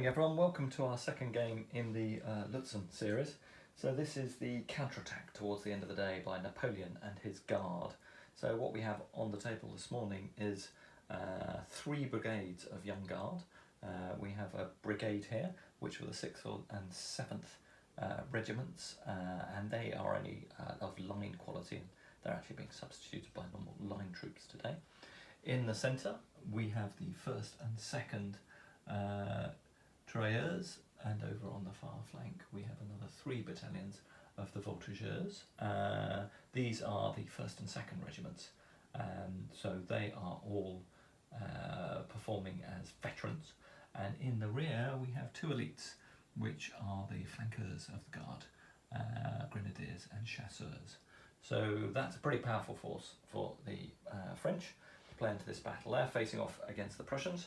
Morning everyone, welcome to our second game in the Lutzen series. So this is the counterattack towards the end of the day by Napoleon and his guard. So what we have on the table this morning is 3 brigades of young guard. We have a brigade here, which were the 6th and 7th regiments, and they are only of line quality. They're actually being substituted by normal line troops today. In the centre we have the 1st and 2nd Tirailleurs, and over on the far flank we have another 3 battalions of the Voltigeurs. These are the 1st and 2nd regiments, so they are all performing as veterans, and in the rear we have 2 elites, which are the flankers of the guard, grenadiers and chasseurs. So that's a pretty powerful force for the French to play into this battle. They're facing off against the Prussians.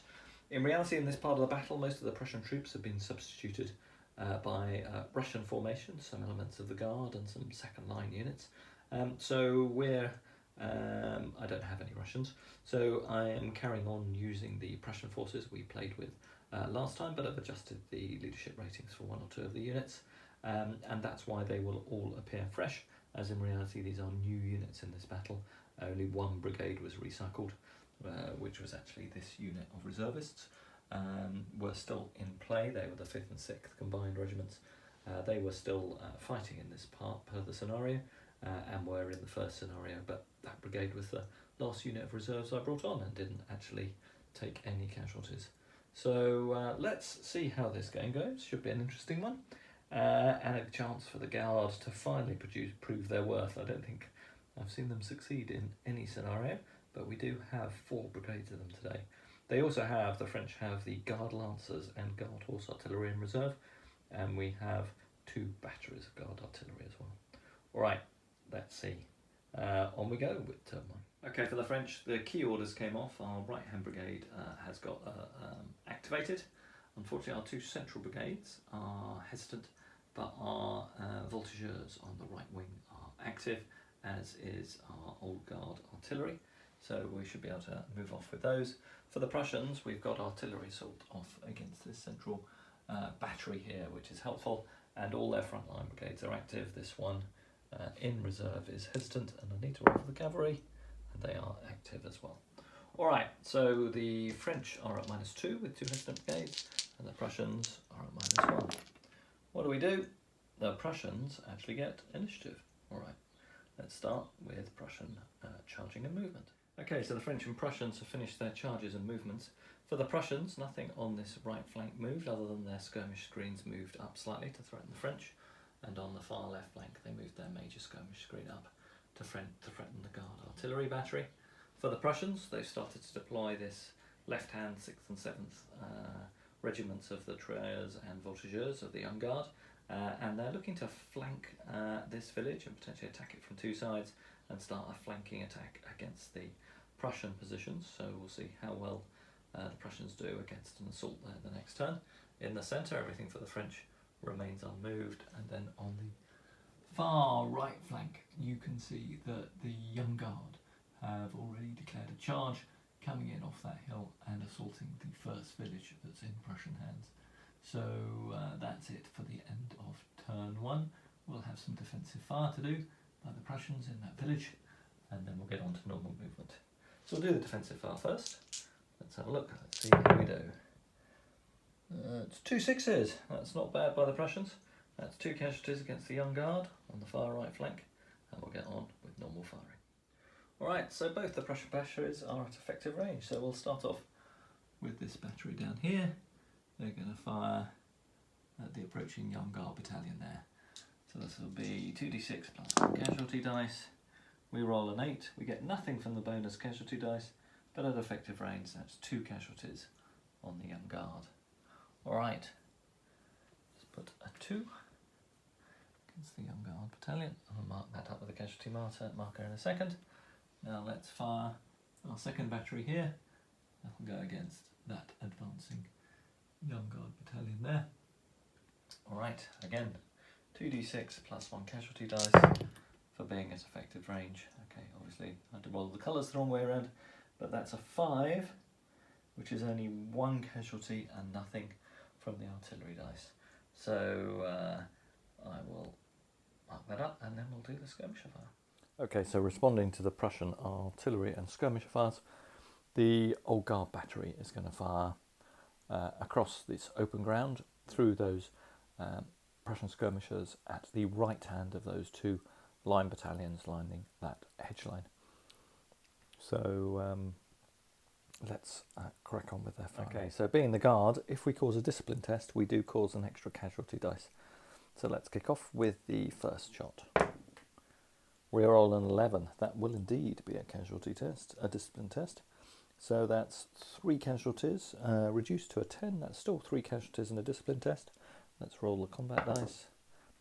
In reality, in this part of the battle, most of the Prussian troops have been substituted by Russian formations, some elements of the Guard and some second line units. So we're, I don't have any Russians, so I am carrying on using the Prussian forces we played with last time, but I've adjusted the leadership ratings for 1 or 2 of the units, and that's why they will all appear fresh, as in reality these are new units in this battle. Only 1 brigade was recycled, which was actually this unit of reservists, were still in play. They were the 5th and 6th combined regiments. They were still fighting in this part per the scenario, and were in the first scenario, but that brigade was the last unit of reserves I brought on and didn't actually take any casualties. So let's see how this game goes. Should be an interesting one, and a chance for the Guard to finally prove their worth. I don't think I've seen them succeed in any scenario, but we do have 4 brigades of them today. They also have, the French have the Guard Lancers and Guard Horse Artillery in reserve, and we have 2 batteries of Guard Artillery as well. Alright, let's see. On we go with turn 1. Okay, for the French, the key orders came off. Our right hand brigade has got activated. Unfortunately, our 2 central brigades are hesitant, but our Voltigeurs on the right wing are active, as is our Old Guard Artillery. So we should be able to move off with those. For the Prussians, we've got artillery assault off against this central battery here, which is helpful, and all their frontline brigades are active. This one in reserve is hesitant, and I need to roll for the cavalry, and they are active as well. Alright, so the French are at -2 with 2 hesitant brigades, and the Prussians are at -1. What do? The Prussians actually get initiative. Alright, let's start with Prussian charging and movement. Okay, so the French and Prussians have finished their charges and movements. For the Prussians, nothing on this right flank moved other than their skirmish screens moved up slightly to threaten the French, and on the far left flank they moved their major skirmish screen up to threaten the Guard Artillery battery. For the Prussians, they've started to deploy this left-hand 6th and 7th regiments of the Tirailleurs and Voltigeurs of the Young Guard, and they're looking to flank this village and potentially attack it from 2 sides and start a flanking attack against the Prussian positions. So we'll see how well the Prussians do against an assault there the next turn. In the centre, everything for the French remains unmoved, and then on the far right flank you can see that the Young Guard have already declared a charge, coming in off that hill and assaulting the first village that's in Prussian hands. So that's it for the end of turn 1. We'll have some defensive fire to do by the Prussians in that village, and then we'll get on to normal movement. So we'll do the defensive fire first. Let's have a look, let's see how we do. It's 2 6s, that's not bad by the Prussians. That's 2 casualties against the Young Guard on the far right flank, and we'll get on with normal firing. Alright, so both the Prussian batteries are at effective range, so we'll start off with this battery down here. They're going to fire at the approaching Young Guard battalion there. So this will be 2d6 plus 1 casualty dice. We roll an 8, we get nothing from the bonus casualty dice, but at effective range that's 2 casualties on the Young Guard. Alright, let's put a 2 against the Young Guard battalion. I'll mark that up with a casualty marker in a second. Now let's fire our 2nd battery here. That'll go against that advancing Young Guard battalion there. Alright, again, 2d6 plus 1 casualty dice for being at effective range. Okay, obviously I had to roll the colours the wrong way around, but that's a 5, which is only 1 casualty and nothing from the artillery dice. So I will mark that up and then we'll do the skirmisher fire. Okay, so responding to the Prussian artillery and skirmisher fires, the Old Guard battery is going to fire across this open ground through those Prussian skirmishers at the right hand of those two line battalions lining that hedge line. So let's crack on with their fire. Okay, so being the Guard, if we cause a discipline test, we do cause an extra casualty dice. So let's kick off with the first shot. Reroll an 11. That will indeed be a casualty test, a discipline test. So that's 3 casualties, reduced to a 10. That's still 3 casualties in a discipline test. Let's roll the combat dice.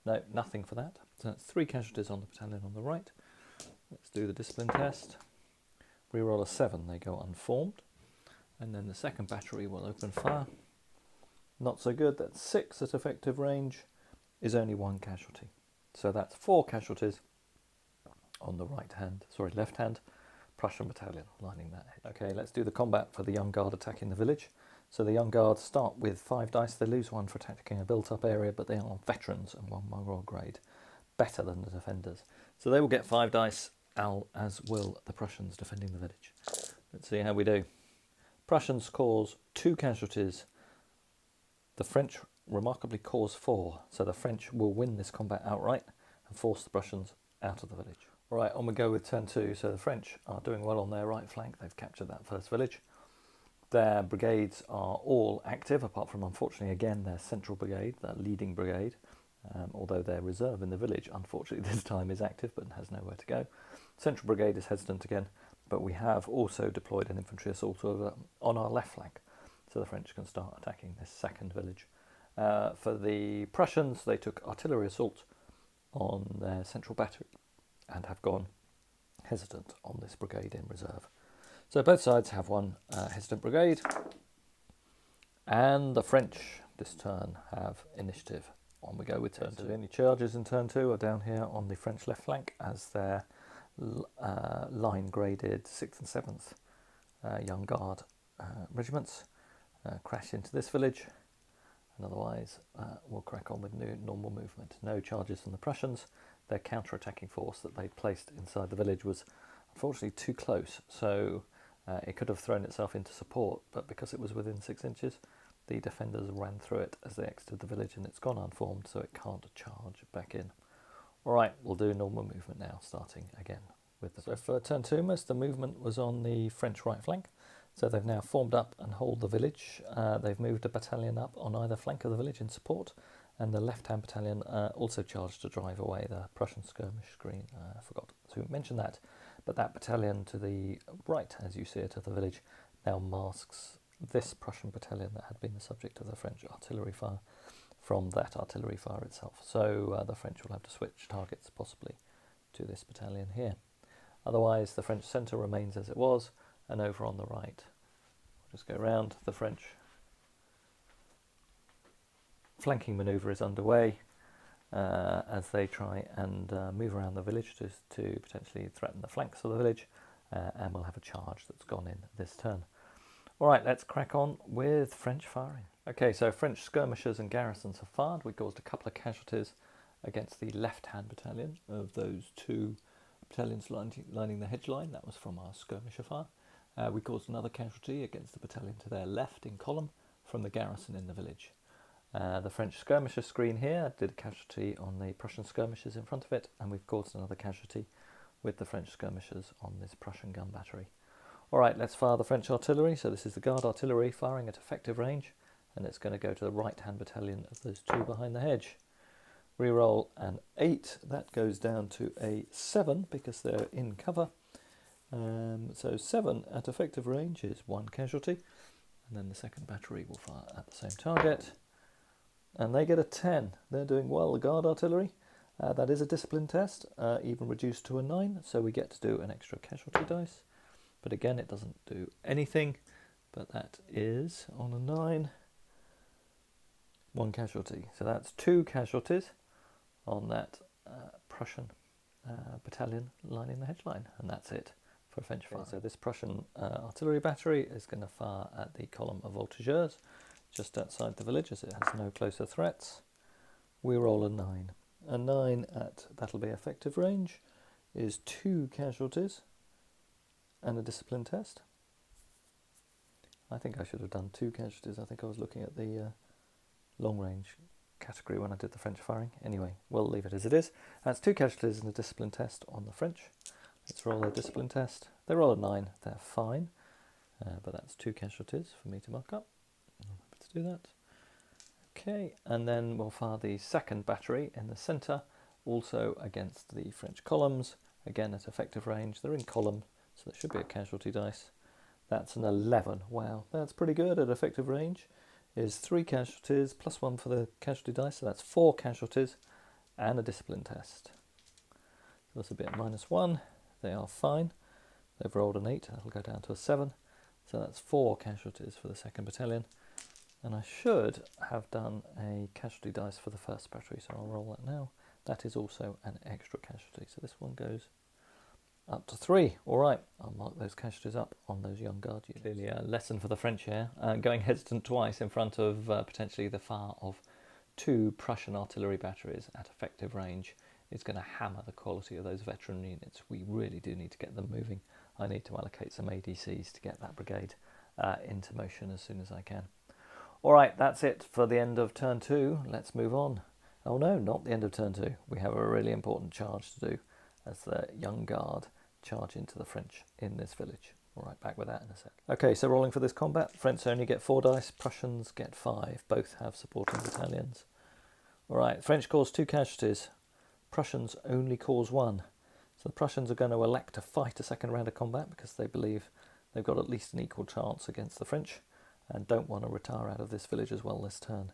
No, nothing for that. So that's 3 casualties on the battalion on the right. Let's do the discipline test. Reroll a 7. They go unformed. And then the second battery will open fire. Not so good. That's 6 at effective range. Is only 1 casualty. So that's 4 casualties on the left hand Prussian battalion lining that hedge. Okay, let's do the combat for the Young Guard attacking the village. So the Young Guard start with 5 dice. They lose 1 for attacking a built-up area, but they are veterans and 1 moral grade, better than the defenders. So they will get 5 dice, as will the Prussians defending the village. Let's see how we do. Prussians cause 2 casualties. The French remarkably cause 4, so the French will win this combat outright and force the Prussians out of the village. All right, on we go with turn 2. So the French are doing well on their right flank. They've captured that first village. Their brigades are all active, apart from, unfortunately, again, their central brigade, their leading brigade, although their reserve in the village, unfortunately, this time is active but has nowhere to go. Central brigade is hesitant again, but we have also deployed an infantry assault on our left flank, so the French can start attacking this second village. For the Prussians, they took artillery assault on their central battery and have gone hesitant on this brigade in reserve. So both sides have 1 hesitant brigade, and the French this turn have initiative. On we go with turn 2. Any charges in turn 2 are down here on the French left flank as their line graded 6th and 7th Young Guard regiments crash into this village, and otherwise we'll crack on with normal movement. No charges from the Prussians. Their counter-attacking force that they'd placed inside the village was unfortunately too close, so it could have thrown itself into support, but because it was within 6 inches, the defenders ran through it as they exited the village, and it's gone unformed, so it can't charge back in. Alright, we'll do normal movement now, starting again with the... So for turn 2, most of the movement was on the French right flank, so they've now formed up and hold the village. They've moved a battalion up on either flank of the village in support, and the left-hand battalion also charged to drive away the Prussian skirmish screen. I forgot to mention that. But that battalion to the right, as you see it, of the village, now masks this Prussian battalion that had been the subject of the French artillery fire from that artillery fire itself. So the French will have to switch targets, possibly, to this battalion here. Otherwise, the French centre remains as it was, and over on the right, we'll just go round. The French flanking manoeuvre is underway as they try and move around the village to potentially threaten the flanks of the village, and we'll have a charge that's gone in this turn. Alright, let's crack on with French firing. Okay, so French skirmishers and garrisons have fired. We caused a couple of casualties against the left-hand battalion of those 2 battalions lining the hedge line. That was from our skirmisher fire. We caused another casualty against the battalion to their left in column from the garrison in the village. The French skirmisher screen here did a casualty on the Prussian skirmishers in front of it, and we've caused another casualty with the French skirmishers on this Prussian gun battery. Alright, let's fire the French artillery. So this is the Guard artillery firing at effective range, and it's going to go to the right-hand battalion of those 2 behind the hedge. Reroll an 8. That goes down to a 7 because they're in cover. So 7 at effective range is 1 casualty, and then the second battery will fire at the same target. And they get a 10. They're doing well, the Guard artillery. That is a discipline test, even reduced to a 9, so we get to do an extra casualty dice. But again, it doesn't do anything, but that is, on a 9, 1 casualty. So that's 2 casualties on that Prussian battalion lining the hedge line, and that's it for French fire. So this Prussian artillery battery is going to fire at the column of voltigeurs just outside the village as it has no closer threats. We roll a 9. A 9 at, that'll be effective range, is 2 casualties and a discipline test. I think I should have done 2 casualties. I think I was looking at the long range category when I did the French firing. Anyway, we'll leave it as it is. That's 2 casualties and a discipline test on the French. Let's roll a discipline test. They roll a 9, they're fine. But that's 2 casualties for me to mark up. I'm happy to do that. Okay, and then we'll fire the second battery in the centre, also against the French columns. Again at effective range. They're in column, so there should be a casualty dice. That's an 11. Wow, that's pretty good at effective range. Is 3 casualties plus 1 for the casualty dice, so that's 4 casualties and a discipline test. So this will be at -1. They are fine. They've rolled an 8. That'll go down to a 7. So that's 4 casualties for the second battalion. And I should have done a casualty dice for the first battery, so I'll roll that now. That is also an extra casualty. So this one goes up to 3. All right, I'll mark those casualties up on those young guard units. Clearly a lesson for the French here. Going hesitant twice in front of potentially the fire of 2 Prussian artillery batteries at effective range is going to hammer the quality of those veteran units. We really do need to get them moving. I need to allocate some ADCs to get that brigade into motion as soon as I can. All right, that's it for the end of turn 2. Let's move on. Oh no, not the end of turn 2. We have a really important charge to do as the young guard charge into the French in this village. All right, back with that in a sec. Okay, so rolling for this combat. French only get 4 dice, Prussians get 5. Both have supporting battalions. All right, French cause 2 casualties. Prussians only cause 1. So the Prussians are going to elect to fight a second round of combat because they believe they've got at least an equal chance against the French and don't want to retire out of this village as well this turn.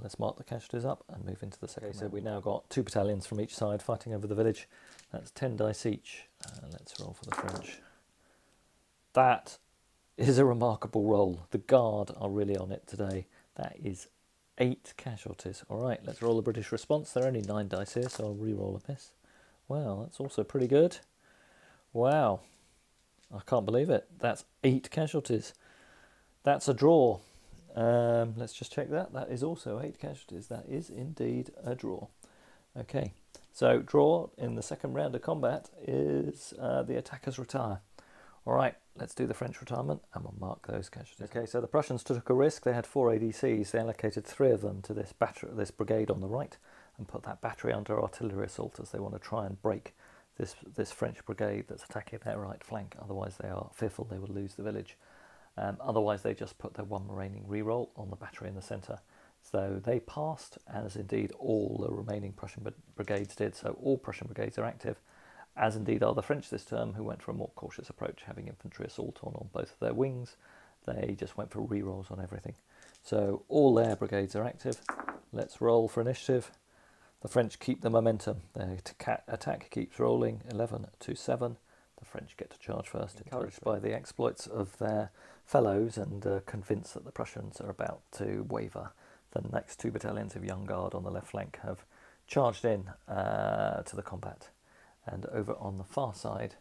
Let's mark the casualties up and move into the second round. So we now got 2 battalions from each side fighting over the village. That's 10 dice each. Let's roll for the French. That is a remarkable roll. The Guard are really on it today. That is 8 casualties. All right, let's roll the British response. There are only 9 dice here, so I'll re-roll a miss. Wow, that's also pretty good. Wow, I can't believe it. That's 8 casualties. That's a draw. Let's just check that. That is also 8 casualties. That is indeed a draw. Okay, so draw in the second round of combat is the attackers retire. All right, let's do the French retirement and we'll mark those casualties. Okay, so the Prussians took a risk. They had 4 ADCs. They allocated 3 of them to this brigade on the right and put that battery under artillery assault as they want to try and break this French brigade that's attacking their right flank. Otherwise, they are fearful they will lose the village. Otherwise, they just put their 1 remaining reroll on the battery in the centre. So they passed, as indeed all the remaining Prussian brigades did. So all Prussian brigades are active, as indeed are the French this term, who went for a more cautious approach, having infantry assault on both of their wings. They just went for rerolls on everything. So all their brigades are active. Let's roll for initiative. The French keep the momentum. Their attack keeps rolling, 11 to 7. The French get to charge first, encouraged by the exploits of their fellows and convinced that the Prussians are about to waver. The next 2 battalions of Young Guard on the left flank have charged in to the combat. And over on the far side,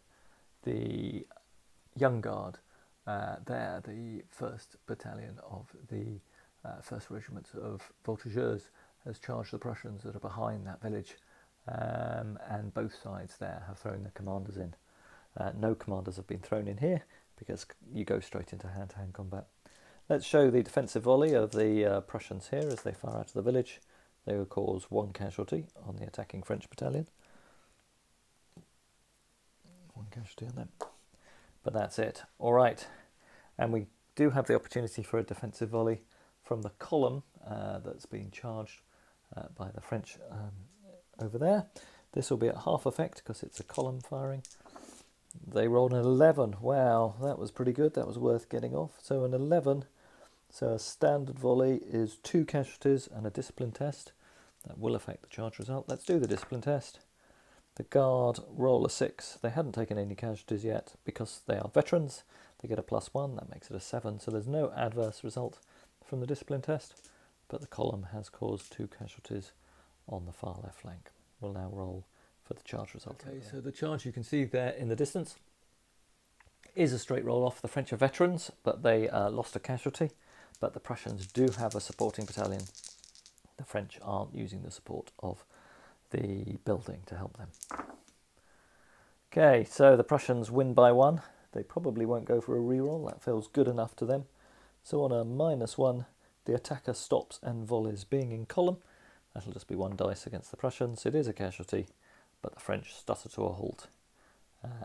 the Young Guard, they're the 1st battalion of the 1st Regiment of Voltigeurs, has charged the Prussians that are behind that village. And both sides there have thrown their commanders in. No commanders have been thrown in here because you go straight into hand-to-hand combat. Let's show the defensive volley of the Prussians here as they fire out of the village. They will cause 1 casualty on the attacking French battalion. 1 casualty on them. But that's it. All right. And we do have the opportunity for a defensive volley from the column that's being charged by the French over there. This will be at half effect because it's a column firing. They rolled an 11. Wow, that was pretty good. That was worth getting off. So an 11. So a standard volley is 2 casualties and a discipline test. That will affect the charge result. Let's do the discipline test. The Guard roll a 6. They hadn't taken any casualties yet because they are veterans. They get a +1. That makes it a 7. So there's no adverse result from the discipline test. But the column has caused 2 casualties on the far left flank. We'll now roll for the charge result. Okay, so the charge you can see there in the distance is a straight roll off. The French are veterans, but they lost a casualty. but the Prussians do have a supporting battalion. The French aren't using the support of the building to help them. Okay, so the Prussians win by 1. They probably won't go for a reroll. That feels good enough to them. So on a -1, the attacker stops and volleys. Being in column, that'll just be 1 dice against the Prussians. It is a casualty, but the French stutter to a halt,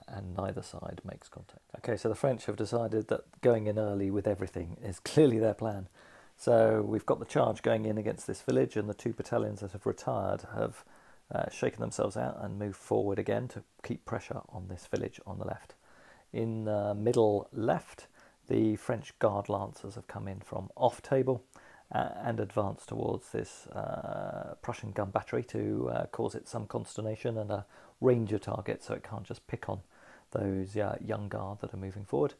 and neither side makes contact. Okay, so the French have decided that going in early with everything is clearly their plan. So we've got the charge going in against this village, and the 2 battalions that have retired have shaken themselves out and moved forward again to keep pressure on this village on the left. In the middle left, the French Guard Lancers have come in from off table and advanced towards this Prussian gun battery to cause it some consternation and a ranger target, so it can't just pick on those young guard that are moving forward.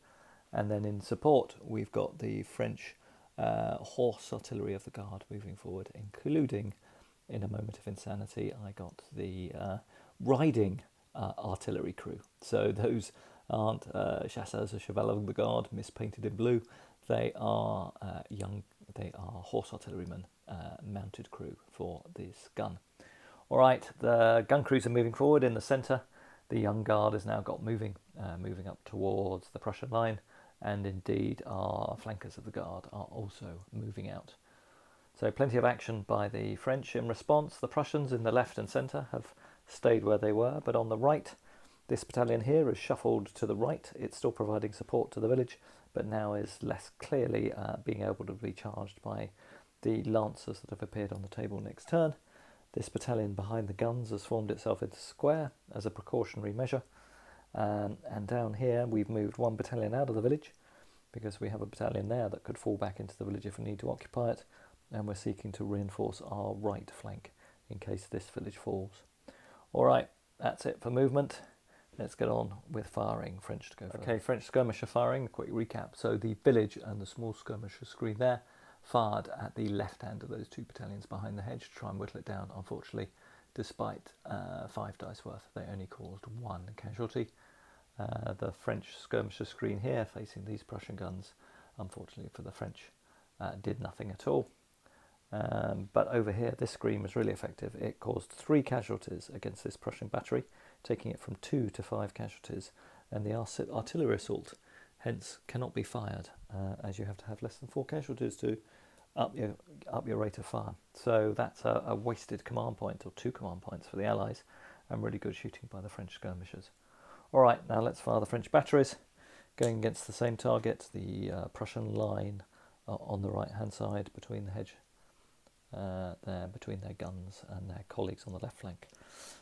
And then in support, we've got the French horse artillery of the guard moving forward, including, in a moment of insanity, I got the riding artillery crew. So those aren't chasseurs or chevaliers of the guard mispainted in blue. They are horse artillerymen, mounted crew for this gun. All right, the gun crews are moving forward in the centre. The young guard has now got moving up towards the Prussian line, and indeed our flankers of the guard are also moving out. So plenty of action by the French in response. The Prussians in the left and centre have stayed where they were, but on the right, this battalion here is shuffled to the right. It's still providing support to the village, but now is less clearly being able to be charged by the lancers that have appeared on the table next turn. This battalion behind the guns has formed itself into square as a precautionary measure. And down here, we've moved 1 battalion out of the village because we have a battalion there that could fall back into the village if we need to occupy it. And we're seeking to reinforce our right flank in case this village falls. All right, that's it for movement. Let's get on with firing. French to go first. Okay, French skirmisher firing. Quick recap. So the village and the small skirmisher screen there fired at the left hand of those 2 battalions behind the hedge to try and whittle it down. Unfortunately, despite 5 dice worth, they only caused 1 casualty. The French skirmisher screen here facing these Prussian guns, unfortunately for the French, did nothing at all. But over here, this screen was really effective. It caused 3 casualties against this Prussian battery, taking it from 2 to 5 casualties. And the artillery assault, hence, cannot be fired, as you have to have less than 4 casualties to up your rate of fire. So that's a wasted command point, or 2 command points for the Allies, and really good shooting by the French skirmishers. All right, now let's fire the French batteries, going against the same target, the Prussian line on the right-hand side between the hedge. There between their guns and their colleagues on the left flank.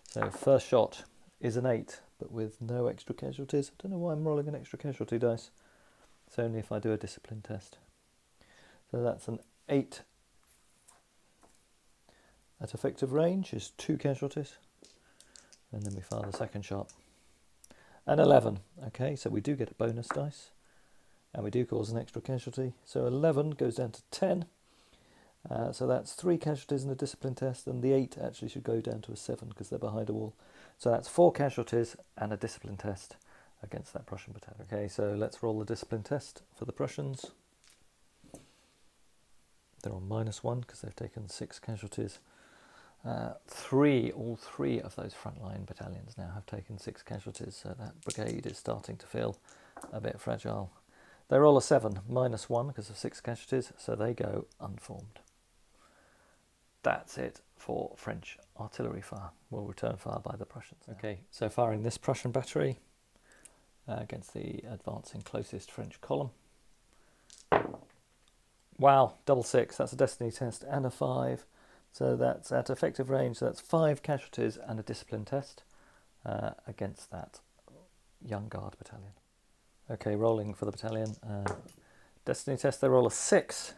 So first shot is an 8, but with no extra casualties. I don't know why I'm rolling an extra casualty dice. It's only if I do a discipline test. So that's an 8 at effective range is 2 casualties, and then we fire the second shot. An 11. Okay, so we do get a bonus dice, and we do cause an extra casualty. So 11 goes down to 10. So that's 3 casualties in a discipline test, and the 8 actually should go down to a 7 because they're behind a wall. So that's 4 casualties and a discipline test against that Prussian battalion. Okay, so let's roll the discipline test for the Prussians. They're on -1 because they've taken 6 casualties. All 3 of those frontline battalions now have taken 6 casualties, so that brigade is starting to feel a bit fragile. They roll a 7, -1 because of 6 casualties, so they go unformed. That's it for French artillery fire. We'll return fire by the Prussians now. Okay, so firing this Prussian battery against the advancing closest French column. Wow, double 6, that's a destiny test and a 5. So that's at effective range, so that's 5 casualties and a discipline test against that young guard battalion. Okay, rolling for the battalion. Destiny test, they roll a 6.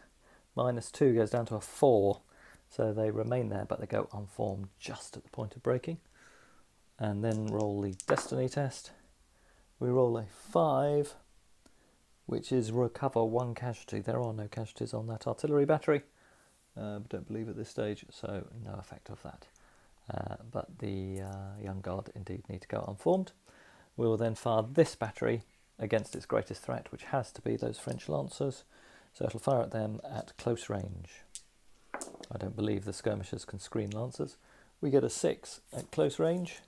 -2 goes down to a 4. So they remain there, but they go unformed just at the point of breaking. And then roll the destiny test. We roll a 5, which is recover 1 casualty. There are no casualties on that artillery battery. Don't believe at this stage, so no effect of that. But the young guard indeed need to go unformed. We will then fire this battery against its greatest threat, which has to be those French lancers. So it'll fire at them at close range. I don't believe the skirmishers can screen lancers. We get a 6 at close range,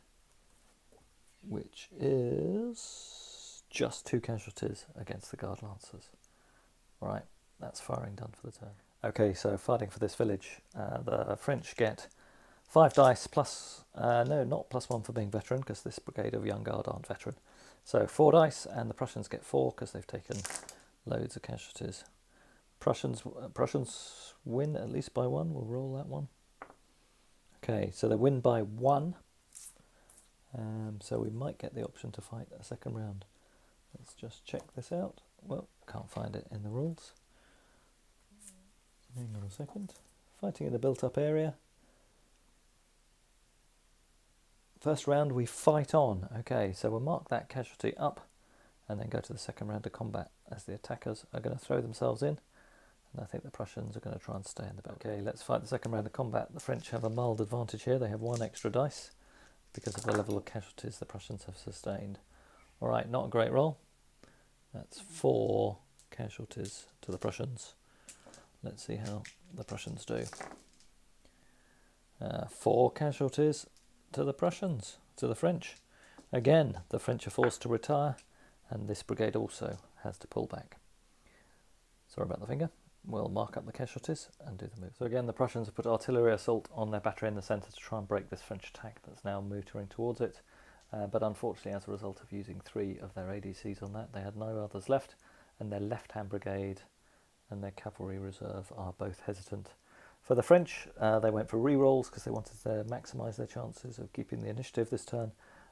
which is just 2 casualties against the guard lancers. All right, that's firing done for the turn. Okay, so fighting for this village, the French get 5 dice plus, no, not +1 for being veteran, because this brigade of young guard aren't veteran. So 4 dice, and the Prussians get 4 because they've taken loads of casualties. Prussians win at least by 1. We'll roll that one. Okay, so they win by 1. So we might get the option to fight a second round. Let's just check this out. Well, can't find it in the rules. Hang on a second. Fighting in a built-up area. First round we fight on. Okay, so we'll mark that casualty up and then go to the second round of combat as the attackers are going to throw themselves in. And I think the Prussians are going to try and stay in the back. Okay, let's fight the second round of combat. The French have a mild advantage here. They have 1 extra dice because of the level of casualties the Prussians have sustained. All right, not a great roll. That's 4 casualties to the Prussians. Let's see how the Prussians do. 4 casualties to the Prussians, to the French. Again, the French are forced to retire, and this brigade also has to pull back. Sorry about the finger. We'll mark up the casualties and do the move. So again, the Prussians have put artillery assault on their battery in the centre to try and break this French attack that's now motoring towards it. But unfortunately, as a result of using 3 of their ADCs on that, they had no others left, and their left-hand brigade and their cavalry reserve are both hesitant. For the French, they went for rerolls because they wanted to maximise their chances of keeping the initiative this turn,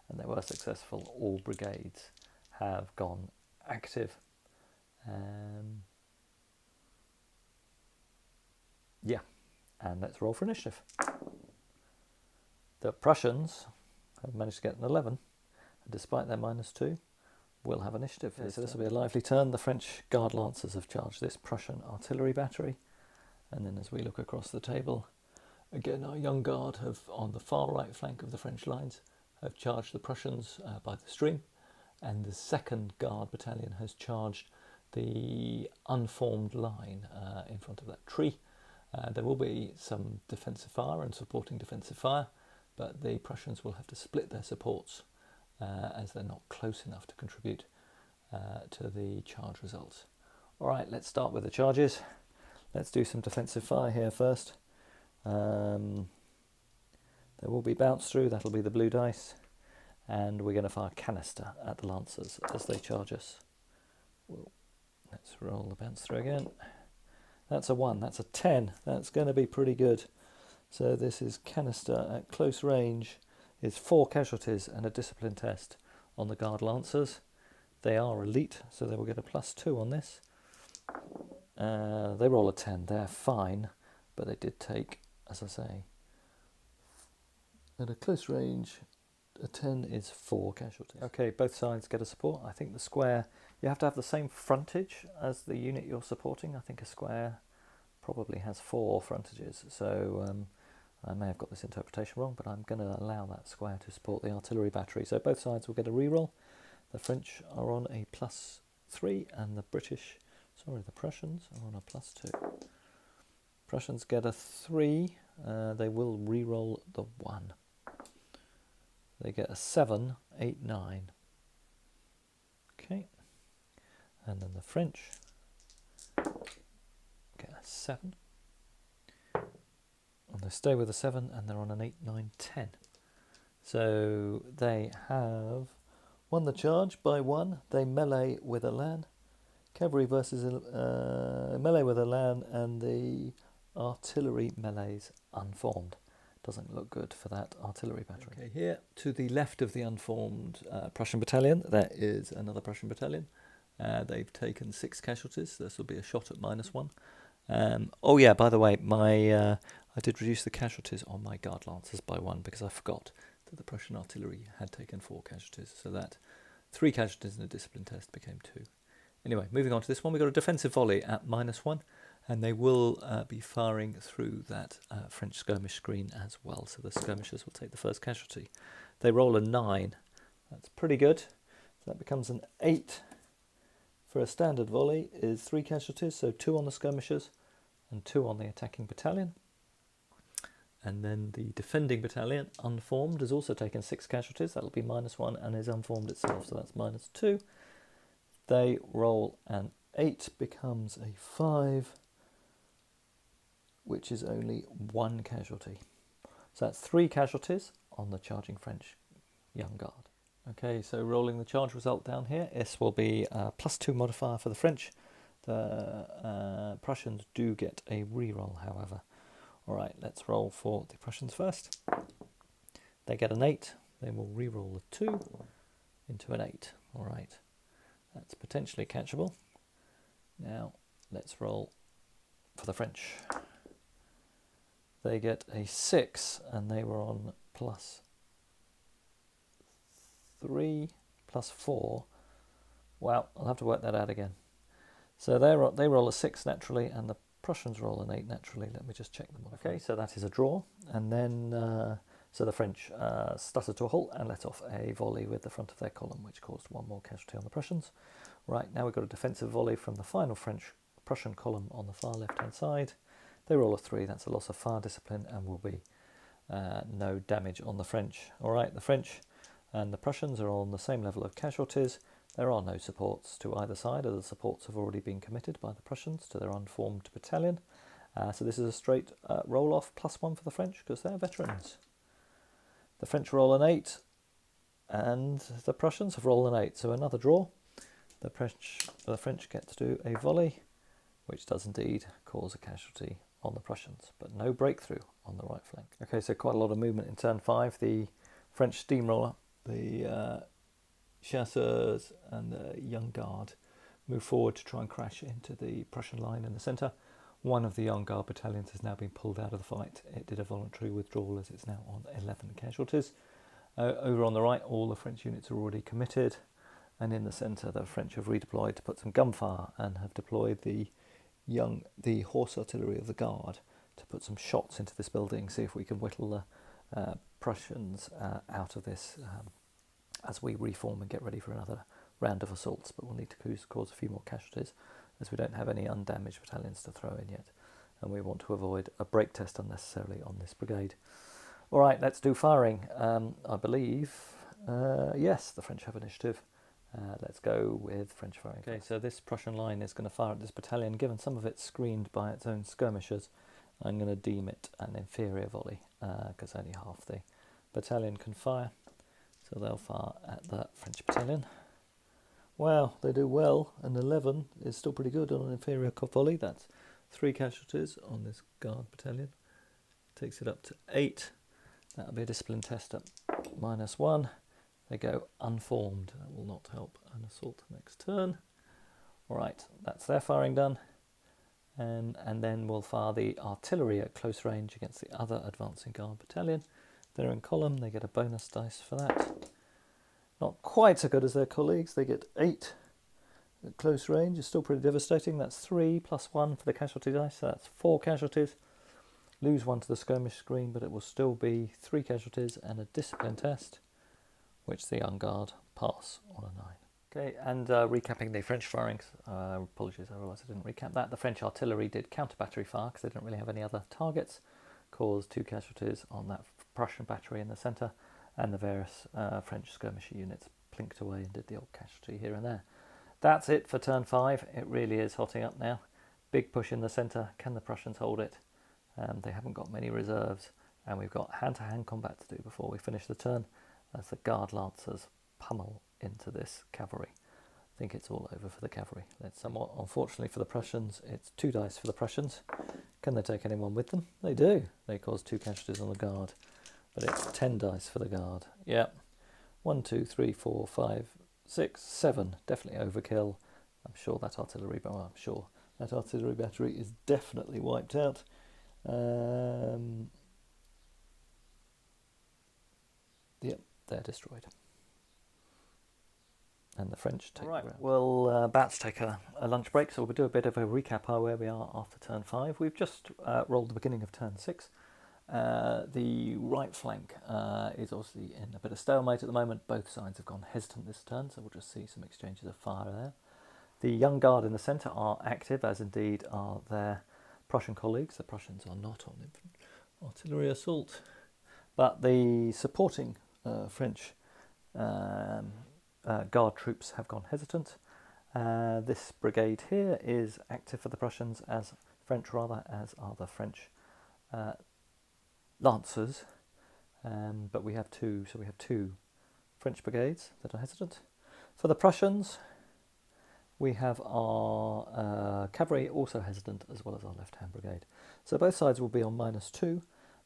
and they were successful. All brigades have gone active. Yeah, and let's roll for initiative. The Prussians have managed to get an 11, and despite their -2, will have initiative. Okay, so this will be a lively turn. The French Guard Lancers have charged this Prussian artillery battery, and then as we look across the table, again our young guard have, on the far right flank of the French lines, have charged the Prussians by the stream, and the 2nd Guard Battalion has charged the unformed line in front of that tree. There will be some defensive fire and supporting defensive fire, but the Prussians will have to split their supports as they're not close enough to contribute to the charge results. All right, let's start with the charges. Let's do some defensive fire here first. There will be bounce through, that'll be the blue dice, and we're going to fire canister at the Lancers as they charge us. Let's roll the bounce through again. That's a 1, that's a 10, that's going to be pretty good. So this is canister at close range, is 4 casualties and a discipline test on the Guard Lancers. They are elite, so they will get a +2 on this. They roll a 10, they're fine, but they did take, as I say, at a close range, a 10 is 4 casualties. Okay, both sides get a support. I think the square, you have to have the same frontage as the unit you're supporting. I think a square probably has 4 frontages, so I may have got this interpretation wrong, but I'm going to allow that square to support the artillery battery. So both sides will get a reroll. The French are on a +3, and the Prussians are on a +2. Prussians get a 3, they will reroll the 1. They get a 7, 8, 9. Okay, and then the French get a 7. And they stay with a 7, and they're on an 8, 9, 10. So they have won the charge by 1. They melee with a LAN. Cavalry versus melee with a LAN, and the artillery melees unformed. Doesn't look good for that artillery battery. Okay, here to the left of the unformed Prussian battalion, there is another Prussian battalion. They've taken 6 casualties. This will be a shot at -1. Oh yeah, by the way, I did reduce the casualties on my Guard Lancers by 1 because I forgot that the Prussian artillery had taken 4 casualties, so that 3 casualties in a discipline test became 2. Anyway, moving on to this one, we've got a defensive volley at -1, and they will be firing through that French skirmish screen as well, so the skirmishers will take the first casualty. They roll a 9, that's pretty good, so that becomes an 8 for a standard volley is 3 casualties, so 2 on the skirmishers and 2 on the attacking battalion. And then the defending battalion, unformed, has also taken 6 casualties. That'll be -1 and is unformed itself, so that's -2. They roll an 8, becomes a 5, which is only 1 casualty. So that's 3 casualties on the charging French Young Guard. Okay, so rolling the charge result down here, this will be a +2 modifier for the French. The Prussians do get a reroll, however. Alright, let's roll for the Prussians first. They get an 8, they will reroll a 2 into an 8. Alright, that's potentially catchable. Now, let's roll for the French. They get a 6, and they were on +3, +4. Wow, I'll have to work that out again. So they roll a 6 naturally, and the Prussians roll an 8 naturally. Let me just check them. Okay, so that is a draw. And then, so the French stuttered to a halt and let off a volley with the front of their column, which caused 1 more casualty on the Prussians. Right, now we've got a defensive volley from the final Prussian column on the far left-hand side. They roll a 3, that's a loss of fire discipline, and will be no damage on the French. Alright, the French and the Prussians are on the same level of casualties. There are no supports to either side, as the supports have already been committed by the Prussians to their unformed battalion. So this is a straight roll-off, +1 for the French, because they're veterans. The French roll an 8, and the Prussians have rolled an 8, so another draw. The French get to do a volley, which does indeed cause a casualty on the Prussians, but no breakthrough on the right flank. Okay, so quite a lot of movement in turn 5. The French steamroller, the chasseurs and the Young Guard move forward to try and crash into the Prussian line in the centre. One of the Young Guard battalions has now been pulled out of the fight. It did a voluntary withdrawal, as it's now on 11 casualties. Over on the right, all the French units are already committed, and in the centre the French have redeployed to put some gunfire and have deployed the horse artillery of the Guard to put some shots into this building, see if we can whittle the Prussians out of this as we reform and get ready for another round of assaults. But we'll need to cause a few more casualties, as we don't have any undamaged battalions to throw in yet, and we want to avoid a break test unnecessarily on this brigade. Alright, let's do firing. I believe, yes, the French have initiative. Let's go with French firing. Okay, so this Prussian line is going to fire at this battalion. Given some of it's screened by its own skirmishers, I'm going to deem it an inferior volley, because only half the battalion can fire. So they'll fire at the French battalion. Wow, they do well. An 11 is still pretty good on an inferior volley. That's 3 casualties on this Guard battalion. Takes it up to 8. That'll be a discipline test at -1. They go unformed. That will not help an assault next turn. Alright, that's their firing done. And then we'll fire the artillery at close range against the other advancing Guard battalion. They're in column, they get a bonus dice for that. Not quite so good as their colleagues, they get 8 at close range. It's still pretty devastating. That's 3 + 1 for the casualty dice, so that's 4 casualties. Lose 1 to the skirmish screen, but it will still be 3 casualties and a discipline test, which the Young Guard pass on a 9. Okay, and recapping the French firings, apologies, I realised I didn't recap that. The French artillery did counter-battery fire because they didn't really have any other targets, caused 2 casualties on that Prussian battery in the centre, and the various French skirmisher units plinked away and did the old casualty here and there. That's it for turn 5. It really is hotting up now. Big push in the centre. Can the Prussians hold it? They haven't got many reserves, and we've got hand-to-hand combat to do before we finish the turn, as the Guard Lancers pummel into this cavalry. I think it's all over for the cavalry. That's somewhat unfortunately for the Prussians. It's 2 dice for the Prussians. Can they take anyone with them? They do. They cause 2 casualties on the Guard, but it's 10 dice for the Guard. Yep. 1, 2, 3, 4, 5, 6, 7. Definitely overkill. I'm sure that artillery battery is definitely wiped out. Yep, they're destroyed. And the French take the ground. Well, bats take a lunch break, so we'll do a bit of a recap of where we are after turn 5. We've just rolled the beginning of turn 6. The right flank is obviously in a bit of stalemate at the moment. Both sides have gone hesitant this turn, so we'll just see some exchanges of fire there. The Young Guard in the centre are active, as indeed are their Prussian colleagues. The Prussians are not on artillery assault, but the supporting French Guard troops have gone hesitant. This brigade here is active for the Prussians, as are the French Lancers. But we have two, so we have two French brigades that are hesitant. For the Prussians, we have our cavalry also hesitant, as well as our left-hand brigade. So both sides will be on -2. And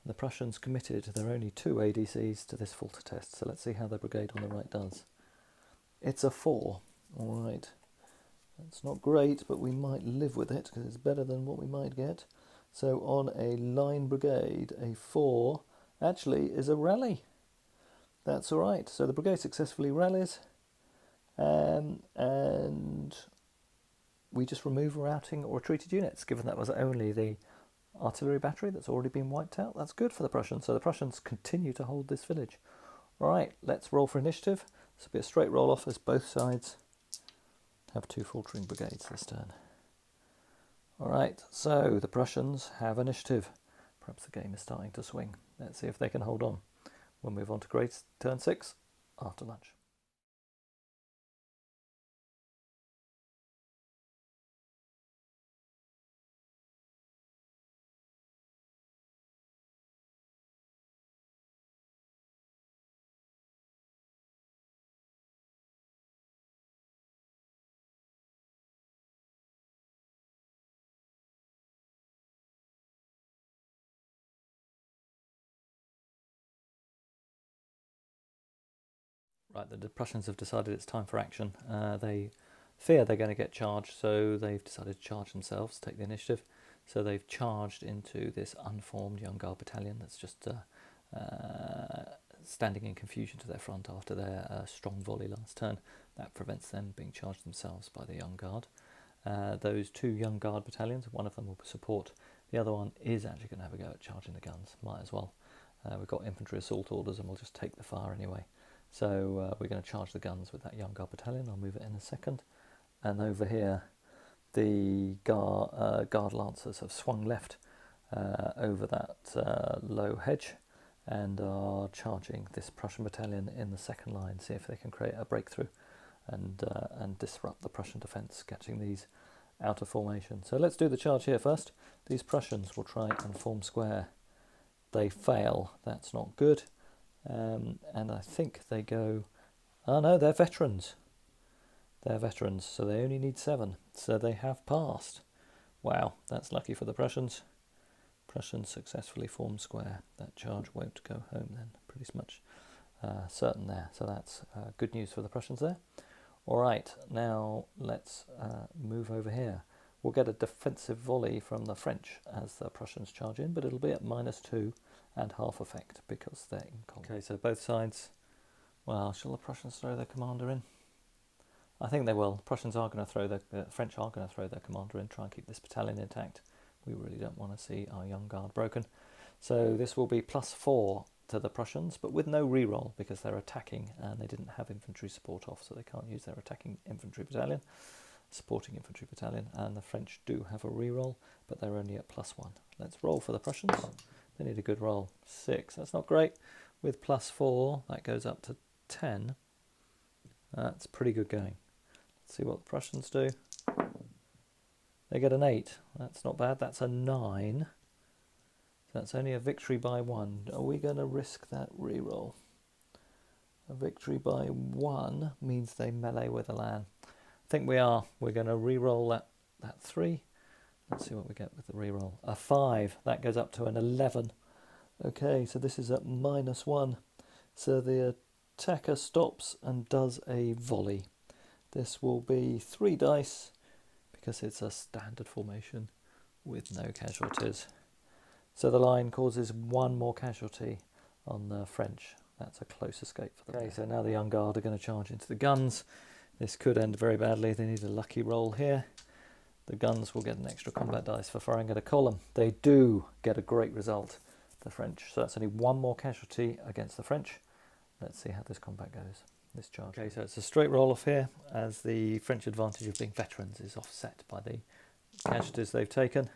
the Prussians committed their only 2 ADCs to this Falter test. So let's see how the brigade on the right does. It's a 4. All right. That's not great, but we might live with it because it's better than what we might get. So on a line brigade, a 4 actually is a rally. That's all right. So the brigade successfully rallies, and we just remove routing or retreated units, given that was only the artillery battery that's already been wiped out. That's good for the Prussians. So the Prussians continue to hold this village. All right, let's roll for initiative. This will be a straight roll off, as both sides have 2 faltering brigades this turn. All right, so the Prussians have initiative. Perhaps the game is starting to swing. Let's see if they can hold on. We'll move on to grade turn 6 after lunch. Right, the Prussians have decided it's time for action. They fear they're going to get charged, so they've decided to charge themselves, take the initiative. So they've charged into this unformed Young Guard battalion that's just standing in confusion to their front after their strong volley last turn. That prevents them being charged themselves by the Young Guard. Those 2 Young Guard battalions, one of them will support, the other one is actually going to have a go at charging the guns. Might as well. We've got infantry assault orders and we'll just take the fire anyway. So we're going to charge the guns with that Young Guard battalion. I'll move it in a second. And over here, the Guard Lancers have swung left over that low hedge and are charging this Prussian battalion in the second line, see if they can create a breakthrough and disrupt the Prussian defence, catching these out of formation. So let's do the charge here first. These Prussians will try and form square. They fail. That's not good. And I think they go, oh no, they're veterans. They're veterans, so they only need 7. So they have passed. Wow, that's lucky for the Prussians. Prussians successfully form square. That charge won't go home then, pretty much certain there. So that's good news for the Prussians there. All right, now let's move over here. We'll get a defensive volley from the French as the Prussians charge in, but it'll be at -2 and half effect because they're in column. Okay, so both sides. Well, shall the Prussians throw their commander in? I think they will. Prussians are going to throw their French are going to throw their commander in, try and keep this battalion intact. We really don't want to see our Young Guard broken. So this will be +4 to the Prussians, but with no reroll because they're attacking and they didn't have infantry support off, so they can't use their attacking infantry battalion, supporting infantry battalion, and the French do have a reroll, but they're only at +1. Let's roll for the Prussians. They need a good roll. 6, that's not great. With +4, that goes up to 10. That's pretty good going. Let's see what the Prussians do. They get an 8. That's not bad. That's a 9. That's only a victory by 1. Are we going to risk that reroll? A victory by 1 means they melee with a LAN. I think we are. We're going to reroll that 3. Let's see what we get with the reroll. A 5. That goes up to an 11. Okay, so this is at -1. So the attacker stops and does a volley. This will be 3 dice because it's a standard formation with no casualties. So the line causes 1 more casualty on the French. That's a close escape for them. Okay, so now the Young Guard are going to charge into the guns. This could end very badly. They need a lucky roll here. The guns will get an extra combat dice for firing at a column. They do get a great result, the French. So that's only 1 more casualty against the French. Let's see how this combat goes. this charge. Okay, so it's a straight roll off here, as the French advantage of being veterans is offset by the casualties they've taken.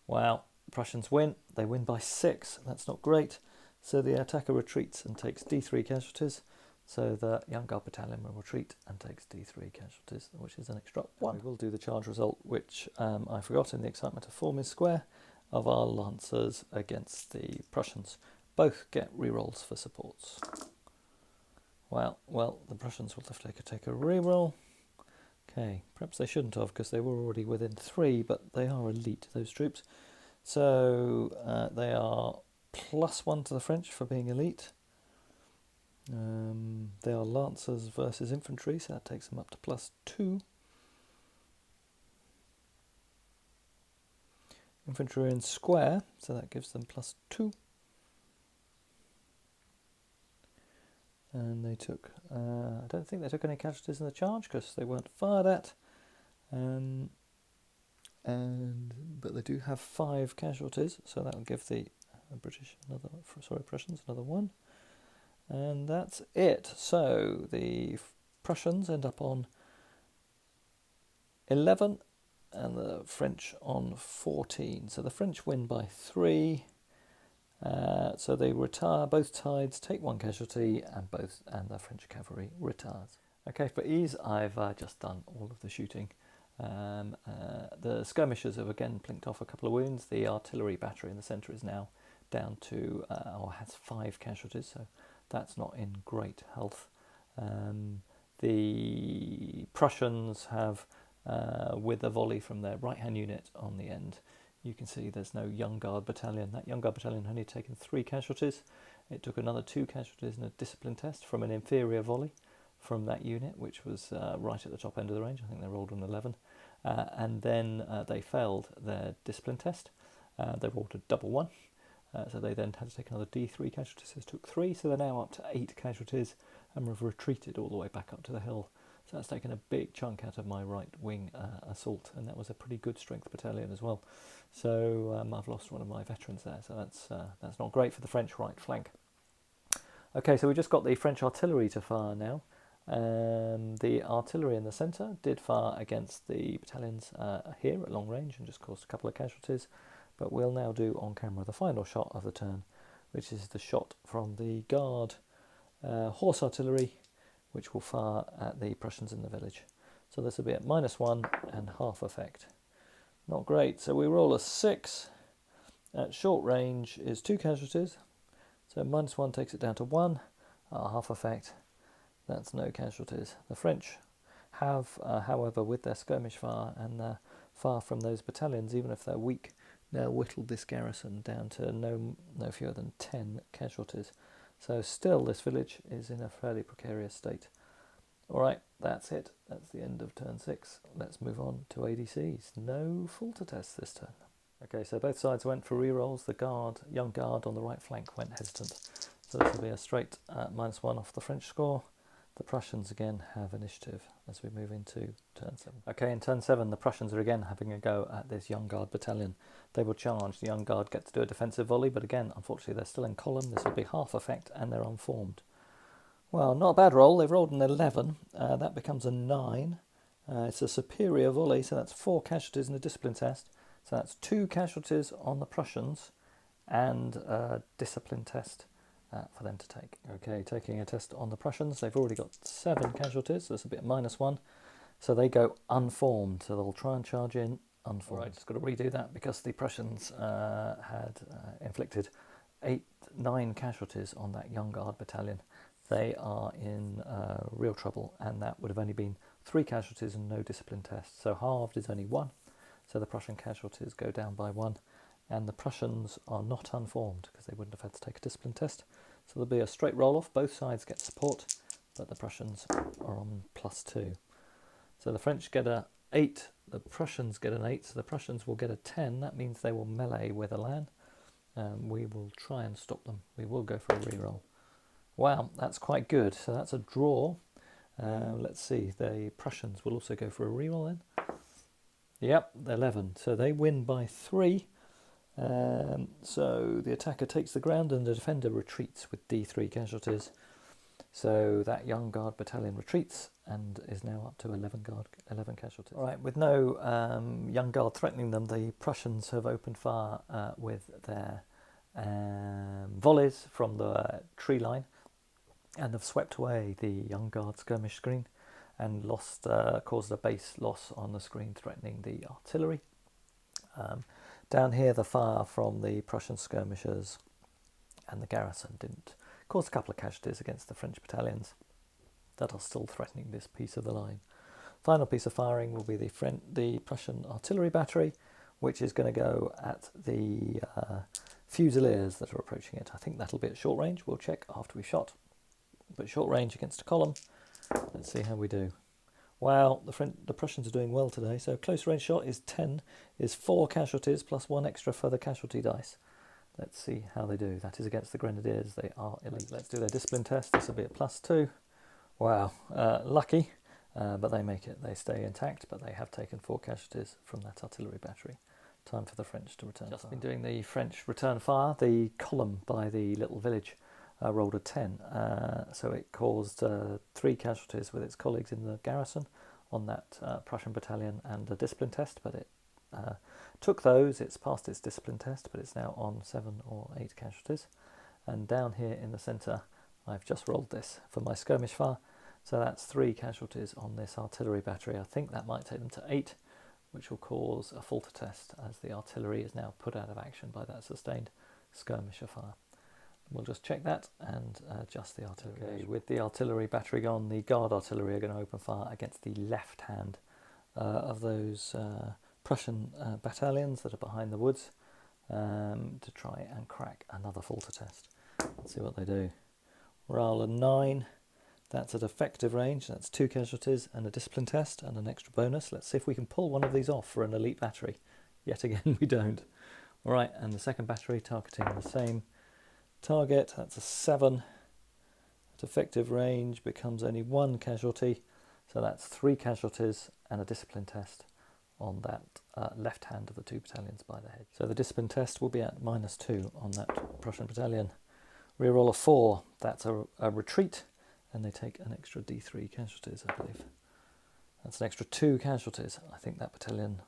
Wow, Prussians win. They win by 6. That's not great. So the attacker retreats and takes D3 casualties. So the Young Guard battalion will retreat and takes D3 casualties, which is an extra 1. We will do the charge result, which I forgot in the excitement of forming square, of our Lancers against the Prussians. Both get rerolls for supports. Well, the Prussians will have to take a reroll. Okay, perhaps they shouldn't have, because they were already within 3, but they are elite, those troops. So they are +1 to the French for being elite. They are Lancers versus infantry, so that takes them up to +2. Infantry are in square, so that gives them +2. And they took, I don't think they took any casualties in the charge because they weren't fired at. But they do have 5 casualties, so that will give the Prussians another 1. And that's it. So the Prussians end up on 11 and the French on 14. So the French win by 3. So they retire, both sides take 1 casualty, and the French cavalry retires. Okay, for ease, I've just done all of the shooting. The skirmishers have again plinked off a couple of wounds. The artillery battery in the centre is now down to, has 5 casualties, so that's not in great health. The Prussians have, with a volley from their right-hand unit on the end, you can see there's no Young Guard battalion. That Young Guard battalion only taken 3 casualties. It took another 2 casualties in a discipline test from an inferior volley from that unit, which was right at the top end of the range. I think they rolled an 11. And then they failed their discipline test. They rolled a double 1. So they then had to take another D3 casualties. It took 3, so they're now up to 8 casualties and have retreated all the way back up to the hill. So that's taken a big chunk out of my right wing assault, and that was a pretty good strength battalion as well. So I've lost one of my veterans there, so that's not great for the French right flank. Okay, so we just got the French artillery to fire now. The artillery in the centre did fire against the battalions here at long range and just caused a couple of casualties. But we'll now do on camera the final shot of the turn, which is the shot from the Guard horse artillery, which will fire at the Prussians in the village. So this will be at -1 and half effect. Not great. So we roll a 6. At short range is 2 casualties. So -1 takes it down to 1. At half effect, that's no casualties. The French have, however, with their skirmish fire and their fire from those battalions, even if they're weak, now whittled this garrison down to no fewer than 10 casualties. So still this village is in a fairly precarious state. Alright, that's it. That's the end of turn 6. Let's move on to ADCs. No Falter tests this turn. Okay, so both sides went for rerolls. The Young Guard on the right flank went hesitant. So this will be a straight -1 off the French score. The Prussians again have initiative as we move into turn 7. Okay, in turn 7, the Prussians are again having a go at this Young Guard battalion. They will charge. The Young Guard get to do a defensive volley, but again, unfortunately, they're still in column. This will be half effect, and they're unformed. Well, not a bad roll. They've rolled an 11. That becomes a 9. It's a superior volley, so that's 4 casualties in a discipline test. So that's 2 casualties on the Prussians and a discipline test for them to take. Okay, taking a test on the Prussians. They've already got 7 casualties, so it's a bit -1. So they go unformed, so they'll try and charge in unformed. Right, just got to redo that because the Prussians had inflicted 9 casualties on that Young Guard battalion. They are in real trouble, and that would have only been 3 casualties and no discipline test. So halved is only 1, so the Prussian casualties go down by 1, and the Prussians are not unformed because they wouldn't have had to take a discipline test. So there'll be a straight roll-off. Both sides get support, but the Prussians are on +2. So the French get a 8, the Prussians get an 8, so the Prussians will get a 10. That means they will melee with Elan. We will try and stop them. We will go for a reroll. Wow, that's quite good. So that's a draw. Let's see, the Prussians will also go for a reroll then. Yep, 11. So they win by 3. So the attacker takes the ground and the defender retreats with D3 casualties. So that Young Guard battalion retreats and is now up to 11 casualties. All right, with no Young Guard threatening them, the Prussians have opened fire with their volleys from the tree line and have swept away the Young Guard skirmish screen and caused a base loss on the screen, threatening the artillery. Down here, the fire from the Prussian skirmishers and the garrison didn't cause a couple of casualties against the French battalions that are still threatening this piece of the line. Final piece of firing will be the Prussian artillery battery, which is going to go at the Fusiliers that are approaching it. I think that'll be at short range. We'll check after we've shot. But short range against a column. Let's see how we do. Wow, the Prussians are doing well today. So close range shot is 4 casualties plus 1 extra further casualty dice. Let's see how they do. That is against the Grenadiers. They are elite. Let's do their discipline test. This will be at +2. Wow, lucky, but they make it. They stay intact, but they have taken 4 casualties from that artillery battery. Time for the French to return. Just been doing the French return fire. The column by the little village rolled a 10, so it caused 3 casualties with its colleagues in the garrison on that Prussian battalion and a discipline test, but it took those. It's passed its discipline test, but it's now on 7 or 8 casualties. And down here in the centre, I've just rolled this for my skirmish fire, so that's 3 casualties on this artillery battery. I think that might take them to 8, which will cause a falter test as the artillery is now put out of action by that sustained skirmisher fire. We'll just check that and adjust the artillery. Okay, with the artillery battery gone, the guard artillery are going to open fire against the left hand of those Prussian battalions that are behind the woods to try and crack another falter test. Let's see what they do. Roll a 9. That's at effective range. That's 2 casualties and a discipline test and an extra bonus. Let's see if we can pull one of these off for an elite battery. Yet again, we don't. All right, and the second battery targeting the same target. That's a 7. At effective range becomes only 1 casualty. So that's 3 casualties and a discipline test on that left hand of the 2 battalions by the hedge. So the discipline test will be at -2 on that Prussian battalion. Reroll a 4. That's a retreat, and they take an extra D3 casualties, I believe. That's an extra 2 casualties. I think that battalion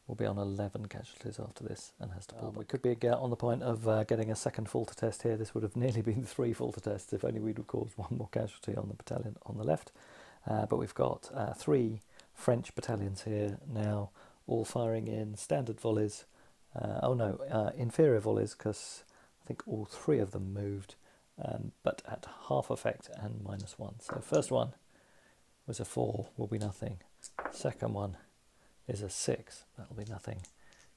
will be on 11 casualties after this and has to pull back. We could be on the point of getting a second falter test here. This would have nearly been 3 falter tests if only we'd have caused 1 more casualty on the battalion on the left. But we've got 3 French battalions here now, all firing in standard volleys. Inferior volleys, because I think all 3 of them moved, but at half effect and -1. So first one was a 4, will be nothing. Second one is a 6, that'll be nothing.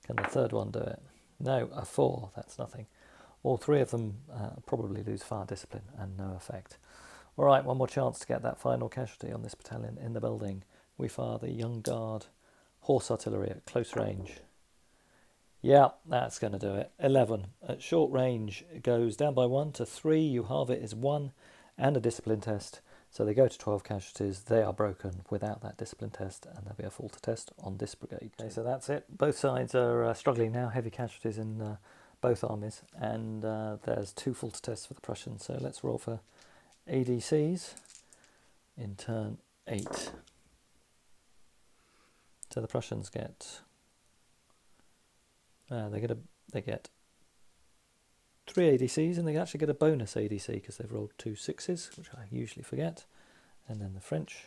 Can the third one do it? No, a 4, that's nothing. All 3 of them probably lose fire discipline and no effect. All right, one more chance to get that final casualty on this battalion in the building. We fire the Young Guard horse artillery at close range. Yeah, that's going to do it. 11. At short range, it goes down by 1 to 3. You halve it is 1 and a discipline test. So they go to 12 casualties. They are broken without that discipline test, and there'll be a falter test on this brigade. Okay, so that's it. Both sides are struggling now. Heavy casualties in both armies, and there's 2 falter tests for the Prussians. So let's roll for ADCs in turn 8. So the Prussians get they get 3 ADCs, and they actually get a bonus ADC because they've rolled 2 6s, which I usually forget. And then the French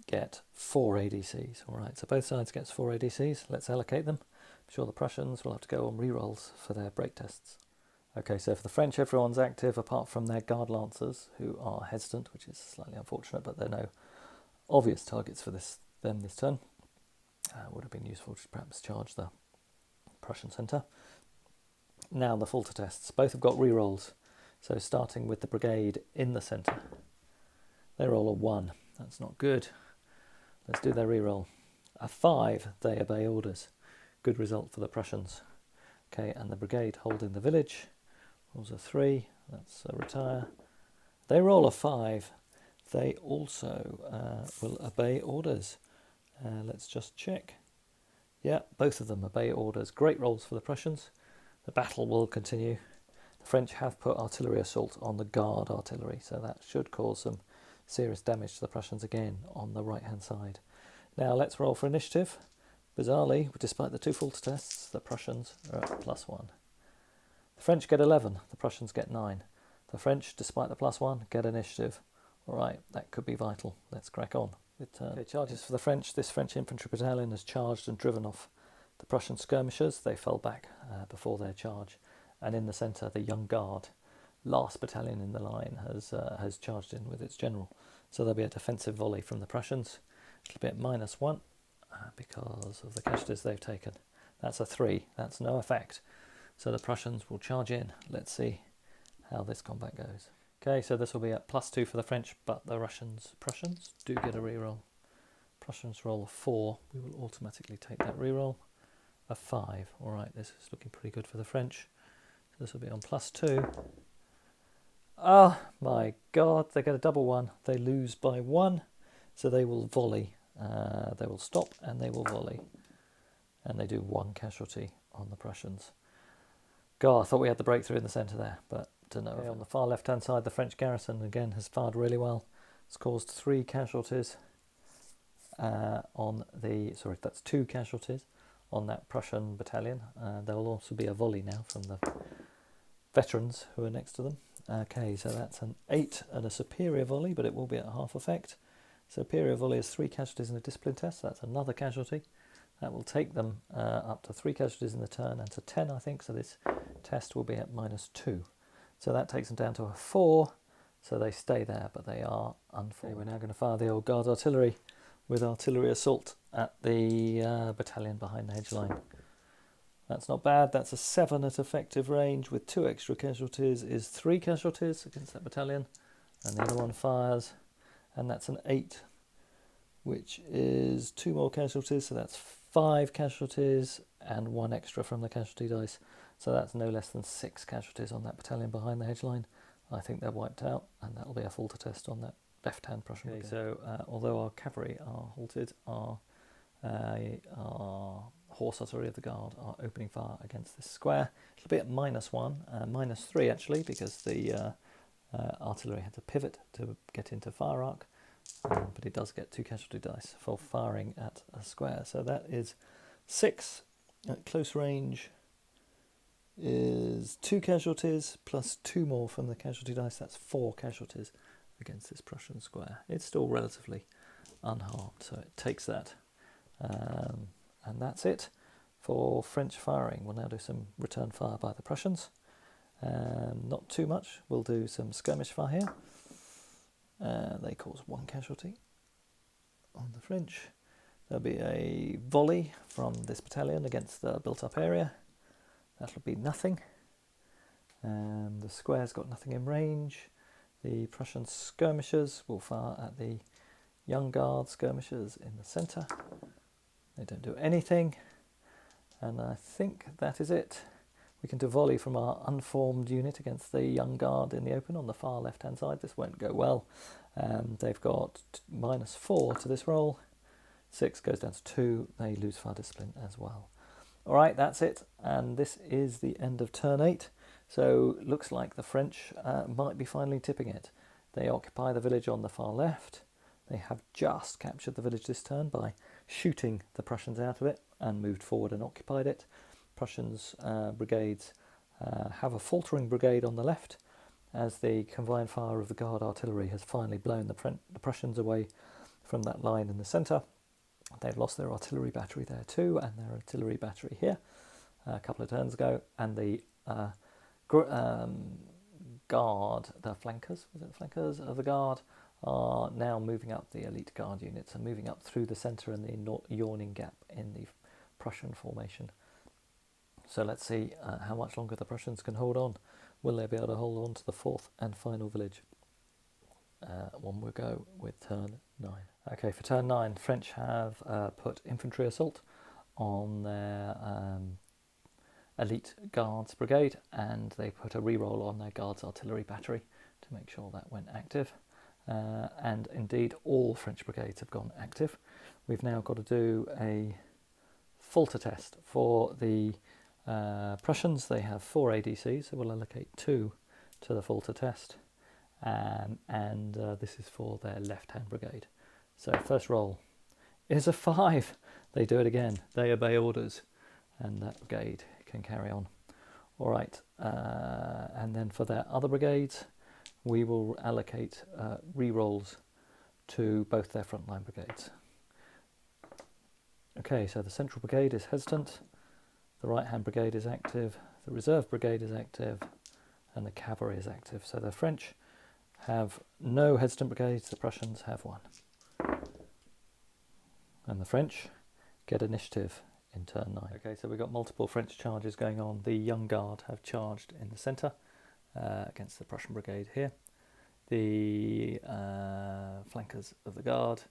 get 4 ADCs. All right, so both sides gets 4 ADCs. Let's allocate them. I'm sure the Prussians will have to go on rerolls for their break tests. Okay, so for the French, everyone's active apart from their guard lancers, who are hesitant, which is slightly unfortunate, but there are no obvious targets for them this turn. Would have been useful to perhaps charge the Prussian centre. Now the falter tests. Both have got rerolls. So starting with the brigade in the centre. They roll a 1. That's not good. Let's do their reroll. A 5. They obey orders. Good result for the Prussians. Okay, and the brigade holding the village rolls a 3. That's a retire. They roll a 5. They also will obey orders. Let's just check. Yeah, both of them obey orders. Great rolls for the Prussians. The battle will continue. The French have put artillery assault on the guard artillery, so that should cause some serious damage to the Prussians again on the right-hand side. Now let's roll for initiative. Bizarrely, despite the 2 false tests, the Prussians are at +1. The French get 11, the Prussians get 9. The French, despite the +1, get initiative. Alright, that could be vital. Let's crack on with turn. Okay, charges for the French. This French infantry battalion has charged and driven off the Prussian skirmishers. They fell back before their charge. And in the centre, the Young Guard, last battalion in the line, has charged in with its general. So there'll be a defensive volley from the Prussians. It'll be at -1 because of the casualties they've taken. That's a 3. That's no effect. So the Prussians will charge in. Let's see how this combat goes. Okay, so this will be at +2 for the French, but the Prussians do get a reroll. Prussians roll a 4. We will automatically take that reroll. A 5. All right, this is looking pretty good for the French. So this will be on +2. Oh my God, they get a double 1. They lose by 1, so they will volley. They will stop and they will volley. And they do 1 casualty on the Prussians. God, I thought we had the breakthrough in the centre there, but to no. Okay, on the far left-hand side, the French garrison again has fired really well. It's caused 3 casualties that's 2 casualties on that Prussian battalion. There will also be a volley now from the veterans who are next to them. Okay, so that's an 8 and a superior volley, but it will be at half effect. Superior volley is 3 casualties in a discipline test. That's another casualty. That will take them up to 3 casualties in the turn and to 10, I think. So this test will be at -2. So that takes them down to a 4. So they stay there, but they are unformed. We're now going to fire the old guard artillery with artillery assault at the battalion behind the hedge line. That's not bad. That's a 7 at effective range with 2 extra casualties is 3 casualties against that battalion. And the other one fires. And that's an 8, which is 2 more casualties. So that's 5 casualties and 1 extra from the casualty dice. So that's no less than 6 casualties on that battalion behind the hedge line. I think they're wiped out, and that'll be a full to test on that left-hand Prussian brigade. So although our cavalry are halted, our horse artillery of the guard are opening fire against this square. It'll be at -1, -3 actually, because the artillery had to pivot to get into fire arc, but it does get 2 casualty dice for firing at a square. So that is 6 at close range. Is 2 casualties plus 2 more from the casualty dice. That's 4 casualties against this Prussian square. It's still relatively unharmed, so it takes that. And that's it for French firing. We'll now do some return fire by the Prussians. Not too much. We'll do some skirmish fire here. They cause 1 casualty on the French. There'll be a volley from this battalion against the built-up area. That'll be nothing. The square's got nothing in range. The Prussian skirmishers will fire at the Young Guard skirmishers in the centre. They don't do anything. And I think that is it. We can do volley from our unformed unit against the Young Guard in the open on the far left-hand side. This won't go well. They've got -4 to this roll. 6 goes down to 2. They lose fire discipline as well. All right, that's it, and this is the end of turn 8. So looks like the French might be finally tipping it. They occupy the village on the far left. They have just captured the village this turn by shooting the Prussians out of it and moved forward and occupied it. Prussians brigades have a faltering brigade on the left as the combined fire of the guard artillery has finally blown the Prussians away from that line in the centre. They've lost their artillery battery there too, and their artillery battery here a couple of turns ago. And the guard, the flankers of the guard, are now moving up. The elite guard units are moving up through the centre and the yawning gap in the Prussian formation. So let's see how much longer the Prussians can hold on. Will they be able to hold on to the 4th and final village? One will go with turn 9. Okay, for turn 9, French have put infantry assault on their elite guards brigade, and they put a reroll on their guards artillery battery to make sure that went active. And indeed, all French brigades have gone active. We've now got to do a falter test for the Prussians, they have 4 ADCs, so we'll allocate 2 to the Falter test. And this is for their left-hand brigade. So first roll is a 5. They do it again. They obey orders, and that brigade can carry on. All right, and then for their other brigades, we will allocate rerolls to both their frontline brigades. Okay, so the central brigade is hesitant, the right-hand brigade is active, the reserve brigade is active, and the cavalry is active. So the French have no hesitant brigades, the Prussians have 1. And the French get initiative in turn 9. Okay, so we've got multiple French charges going on. The Young Guard have charged in the centre against the Prussian brigade here. The flankers of the Guard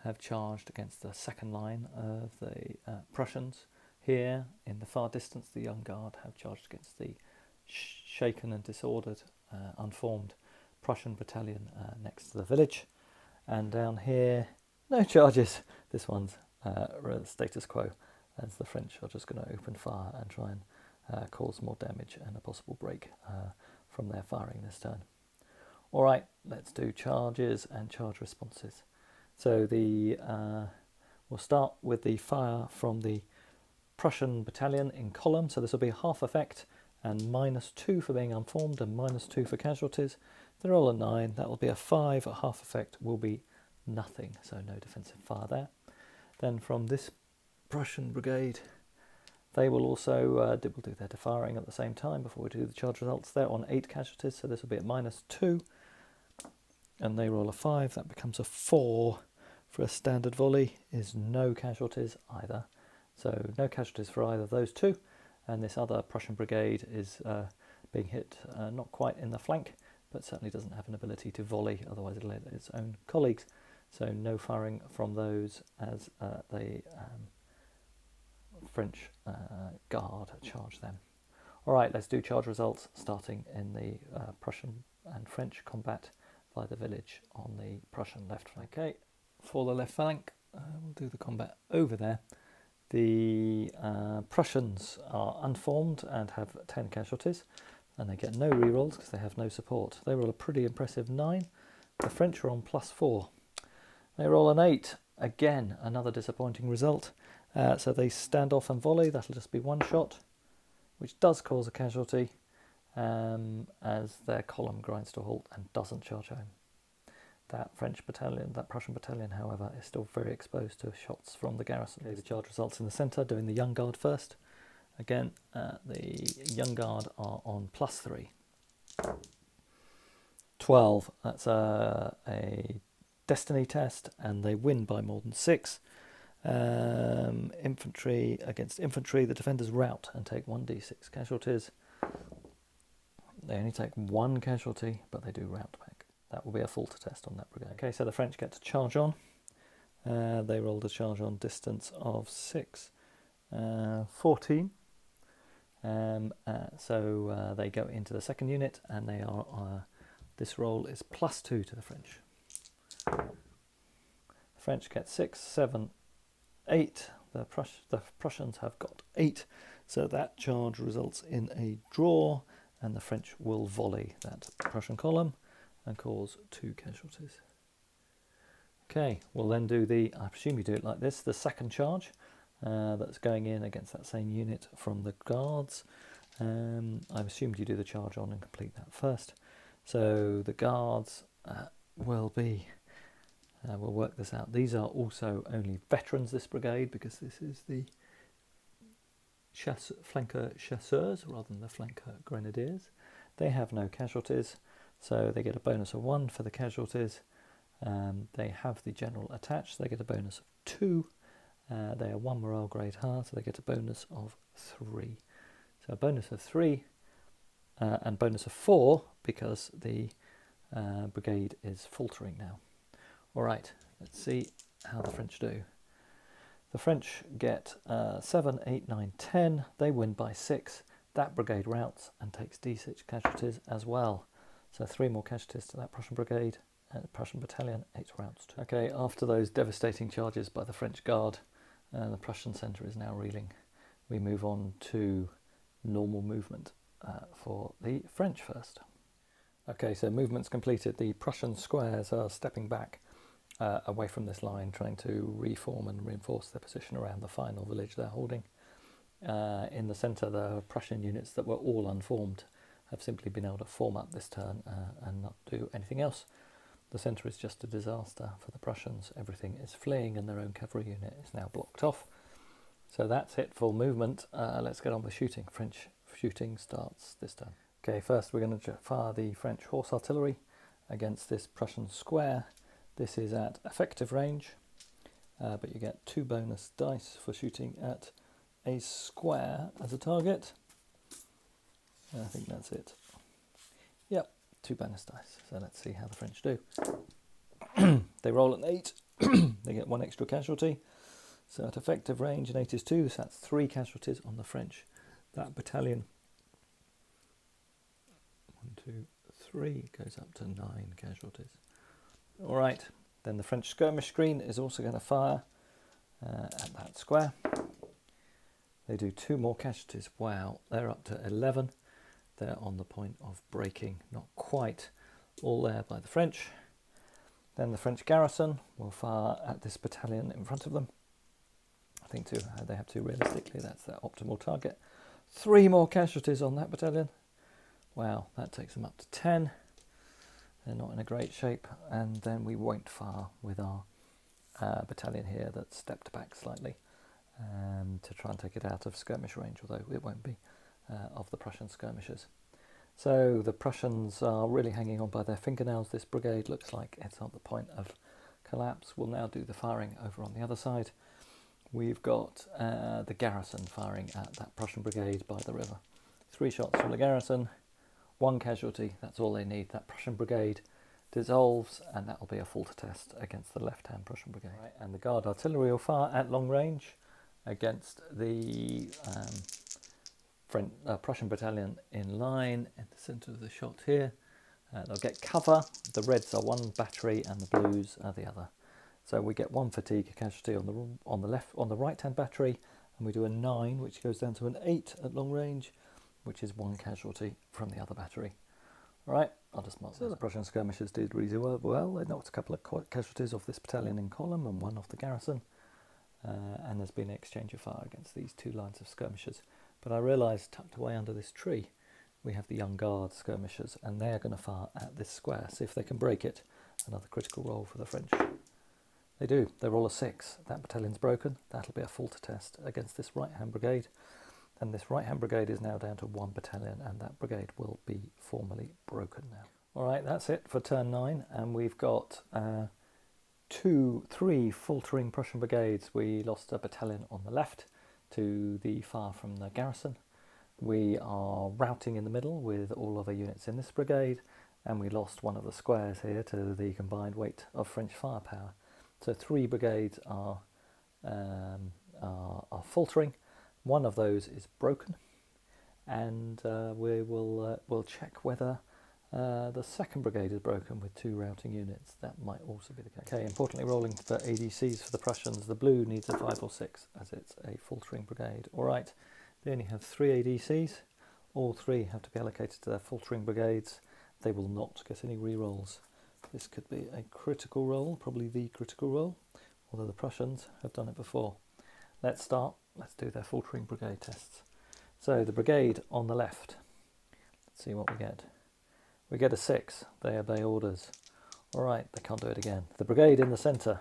have charged against the second line of the Prussians. Here, in the far distance, the Young Guard have charged against the shaken and disordered, unformed Prussian battalion next to the village. And down here, no charges. This one's status quo, as the French are just going to open fire and try and cause more damage and a possible break from their firing this turn. All right, let's do charges and charge responses. So we'll start with the fire from the Prussian battalion in column. So this will be half effect and -2 for being unformed and -2 for casualties. They're all a 9. That will be a 5. At half effect will be nothing, so no defensive fire there. Then from this Prussian brigade, they will also will do their defiring at the same time before we do the charge results. They're on 8 casualties, so this will be at -2. And they roll a 5. That becomes a 4. For a standard volley is no casualties either. So no casualties for either of those 2. And this other Prussian brigade is being hit not quite in the flank, but certainly doesn't have an ability to volley, otherwise it'll hit its own colleagues. So no firing from those as the French Guard charge them. All right, let's do charge results, starting in the Prussian and French combat by the village on the Prussian left flank. Okay, for the left flank, we'll do the combat over there. The Prussians are unformed and have 10 casualties, and they get no rerolls because they have no support. They roll a pretty impressive 9. The French are on +4. They roll an 8. Again, another disappointing result. So they stand off and volley. That'll just be 1 shot, which does cause a casualty as their column grinds to a halt and doesn't charge home. That Prussian battalion, however, is still very exposed to shots from the garrison. Okay, the charge results in the centre, doing the Young Guard first. Again, the Young Guard are on +3. 12, that's a destiny test, and they win by more than 6. Infantry against infantry, the defenders rout and take 1d6 casualties. They only take 1 casualty, but they do rout back. That will be a Falter test on that brigade. Okay, so the French get to charge on. They rolled a charge on distance of 6, 14. So they go into the second unit, and they are. This roll is +2 to the French. The French get 6, 7, 8. The Prussians have got 8. So that charge results in a draw, and the French will volley that Prussian column and cause 2 casualties. Okay, we'll then do I presume you do it like this, the second charge that's going in against that same unit from the Guards. I've assumed you do the charge on and complete that first. So the Guards will we'll work this out. These are also only veterans, this brigade, because this is the flanker chasseurs rather than the flanker grenadiers. They have no casualties, so they get a bonus of 1 for the casualties. They have the general attached, so they get a bonus of 2. They are 1 morale grade higher, so they get a bonus of 3. So a bonus of 3 and bonus of 4 because the brigade is faltering now. All right, let's see how the French do. The French get 7, 8, 9, 10. They win by 6. That brigade routs and takes d6 casualties as well. So 3 more casualties to that Prussian brigade. Prussian battalion, 8 rounds too. Okay, after those devastating charges by the French Guard, the Prussian centre is now reeling. We move on to normal movement for the French first. Okay, so movement's completed. The Prussian squares are stepping back away from this line, trying to reform and reinforce their position around the final village they're holding. In the centre, the Prussian units that were all unformed have simply been able to form up this turn and not do anything else. The centre is just a disaster for the Prussians. Everything is fleeing and their own cavalry unit is now blocked off. So that's it for movement. Let's get on with shooting. French shooting starts this turn. Okay, first we're going to fire the French horse artillery against this Prussian square. This is at effective range, but you get 2 bonus dice for shooting at a square as a target. I think that's it. Yep, 2 bonus dice. So let's see how the French do. They roll an 8. They get 1 extra casualty. So at effective range, an 8 is 2, so that's 3 casualties on the French. That battalion, 1, 2, 3, goes up to 9 casualties. All right, then the French skirmish screen is also going to fire at that square. They do 2 more casualties. Wow, they're up to 11. They're on the point of breaking, not quite all there by the French. Then the French garrison will fire at this battalion in front of them. I think they have 2 realistically, that's their optimal target. 3 more casualties on that battalion. Wow, that takes them up to 10. They're not in a great shape, and then we won't fire with our battalion here that stepped back slightly to try and take it out of skirmish range, although it won't be of the Prussian skirmishers. So the Prussians are really hanging on by their fingernails. This brigade looks like it's at the point of collapse. We'll now do the firing over on the other side. We've got the garrison firing at that Prussian brigade by the river. 3 shots from the garrison. 1 casualty, that's all they need. That Prussian brigade dissolves, and that will be a falter test against the left-hand Prussian brigade. Right, and the guard artillery will fire at long range against the Prussian battalion in line in the centre of the shot here. They'll get cover. The reds are 1 battery and the blues are the other. So we get 1 fatigue casualty on the right-hand battery, and we do a 9, which goes down to an 8 at long range, which is 1 casualty from the other battery. All right, I'll just mark that. The Prussian skirmishers did really well. They knocked a couple of casualties off this battalion in column and 1 off the garrison. And there's been an exchange of fire against these 2 lines of skirmishers. But I realised tucked away under this tree, we have the young guard skirmishers, and they're going to fire at this square. See if they can break it. Another critical roll for the French. They do. They roll a 6. That battalion's broken. That'll be a falter test against this right-hand brigade. And this right-hand brigade is now down to 1 battalion, and that brigade will be formally broken now. All right, that's it for turn 9, and we've got 3 faltering Prussian brigades. We lost a battalion on the left to the far from the garrison. We are routing in the middle with all other units in this brigade, and we lost 1 of the squares here to the combined weight of French firepower. So 3 brigades are faltering. 1 of those is broken, and we'll check whether the 2nd brigade is broken with 2 routing units. That might also be the case. Okay, importantly, rolling for ADCs for the Prussians. The blue needs a 5 or 6 as it's a faltering brigade. All right, they only have 3 ADCs. All 3 have to be allocated to their faltering brigades. They will not get any rerolls. This could be a critical roll, probably the critical roll, although the Prussians have done it before. Let's start. Let's do their faltering brigade tests. So the brigade on the left, let's see what we get. We get a 6. They obey orders. All right, they can't do it again. The brigade in the centre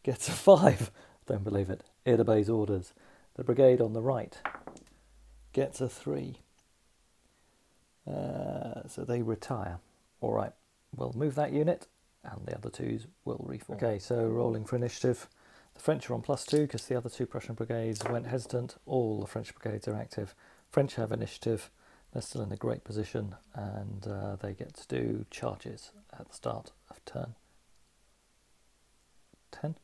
gets a 5. Don't believe it. It obeys orders. The brigade on the right gets a 3. So they retire. All right, we'll move that unit, and the other 2s will reform. Okay, so rolling for initiative. The French are on +2 because the other 2 Prussian brigades went hesitant. All the French brigades are active. French have initiative. They're still in a great position, and they get to do charges at the start of turn 10,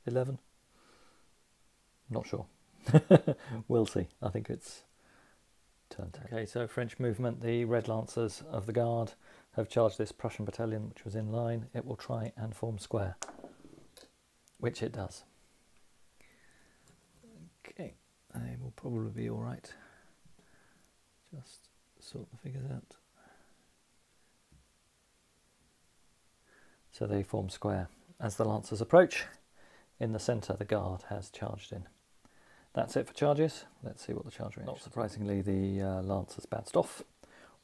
11. Not sure. We'll see. I think it's turn 10. Okay, so French movement. The Red Lancers of the Guard have charged this Prussian battalion, which was in line. It will try and form square, which it does. Okay, they will probably be all right. Just sort the figures out. So they form square. As the Lancers approach, in the centre the Guard has charged in. That's it for charges. Let's see what the charge reaction is. Not surprisingly, the Lancers bounced off.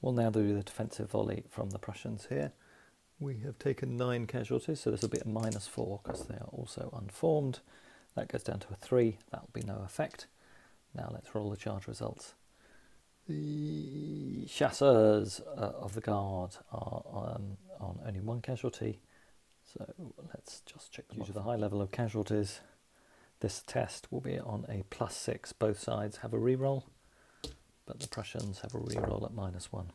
We'll now do the defensive volley from the Prussians here. We have taken 9 casualties, so this will be a -4 because they are also unformed. That goes down to a 3. That will be no effect. Now let's roll the charge results. The chasseurs of the Guard are on only 1 casualty. So let's just check them. Due to the high level of casualties, this test will be on a +6. Both sides have a reroll, but the Prussians have a reroll at -1.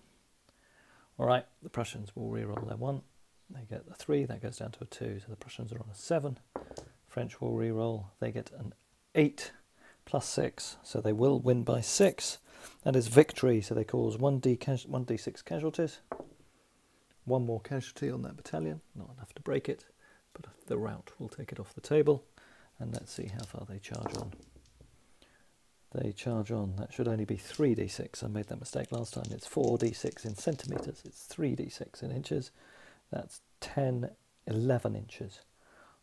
Alright, the Prussians will reroll their 1. They get the 3, that goes down to a 2, so the Prussians are on a 7. French will reroll, they get an 8 +6, so they will win by 6. That is victory, so they cause 1d6 casualties. 1 more casualty on that battalion, not enough to break it, but the rout will take it off the table. And let's see how far they charge on. They charge on, that should only be 3d6. I made that mistake last time. It's 4d6 in centimetres, it's 3d6 in inches. That's 10, 11 inches.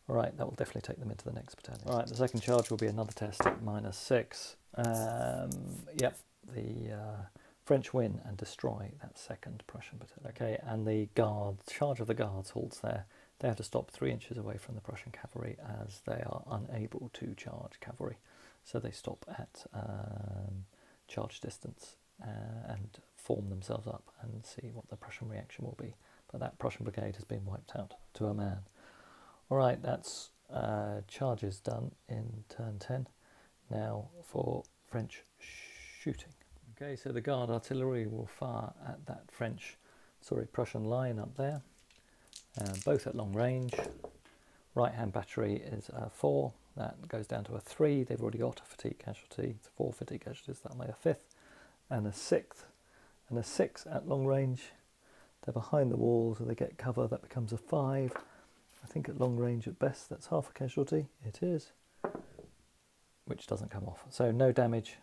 Alright, that will definitely take them into the next battalion. Alright, the second charge will be another test at -6. Yep, the French win and destroy that second Prussian battalion. Okay, and the charge of the Guards halts there. They have to stop 3 inches away from the Prussian cavalry as they are unable to charge cavalry. So they stop at charge distance and form themselves up and see what the Prussian reaction will be. But that Prussian brigade has been wiped out to a man. Alright, that's charges done in turn 10. Now for French shooting. Okay, so the Guard artillery will fire at that Prussian line up there. Both at long range. Right hand battery is a 4, that goes down to a 3. They've already got a fatigue casualty, 4 fatigue casualties, that'll make a 5th, and a 6th, and a 6 at long range. They're behind the wall, so they get cover, that becomes a 5. I think at long range at best that's half a casualty, it is, which doesn't come off. So no damage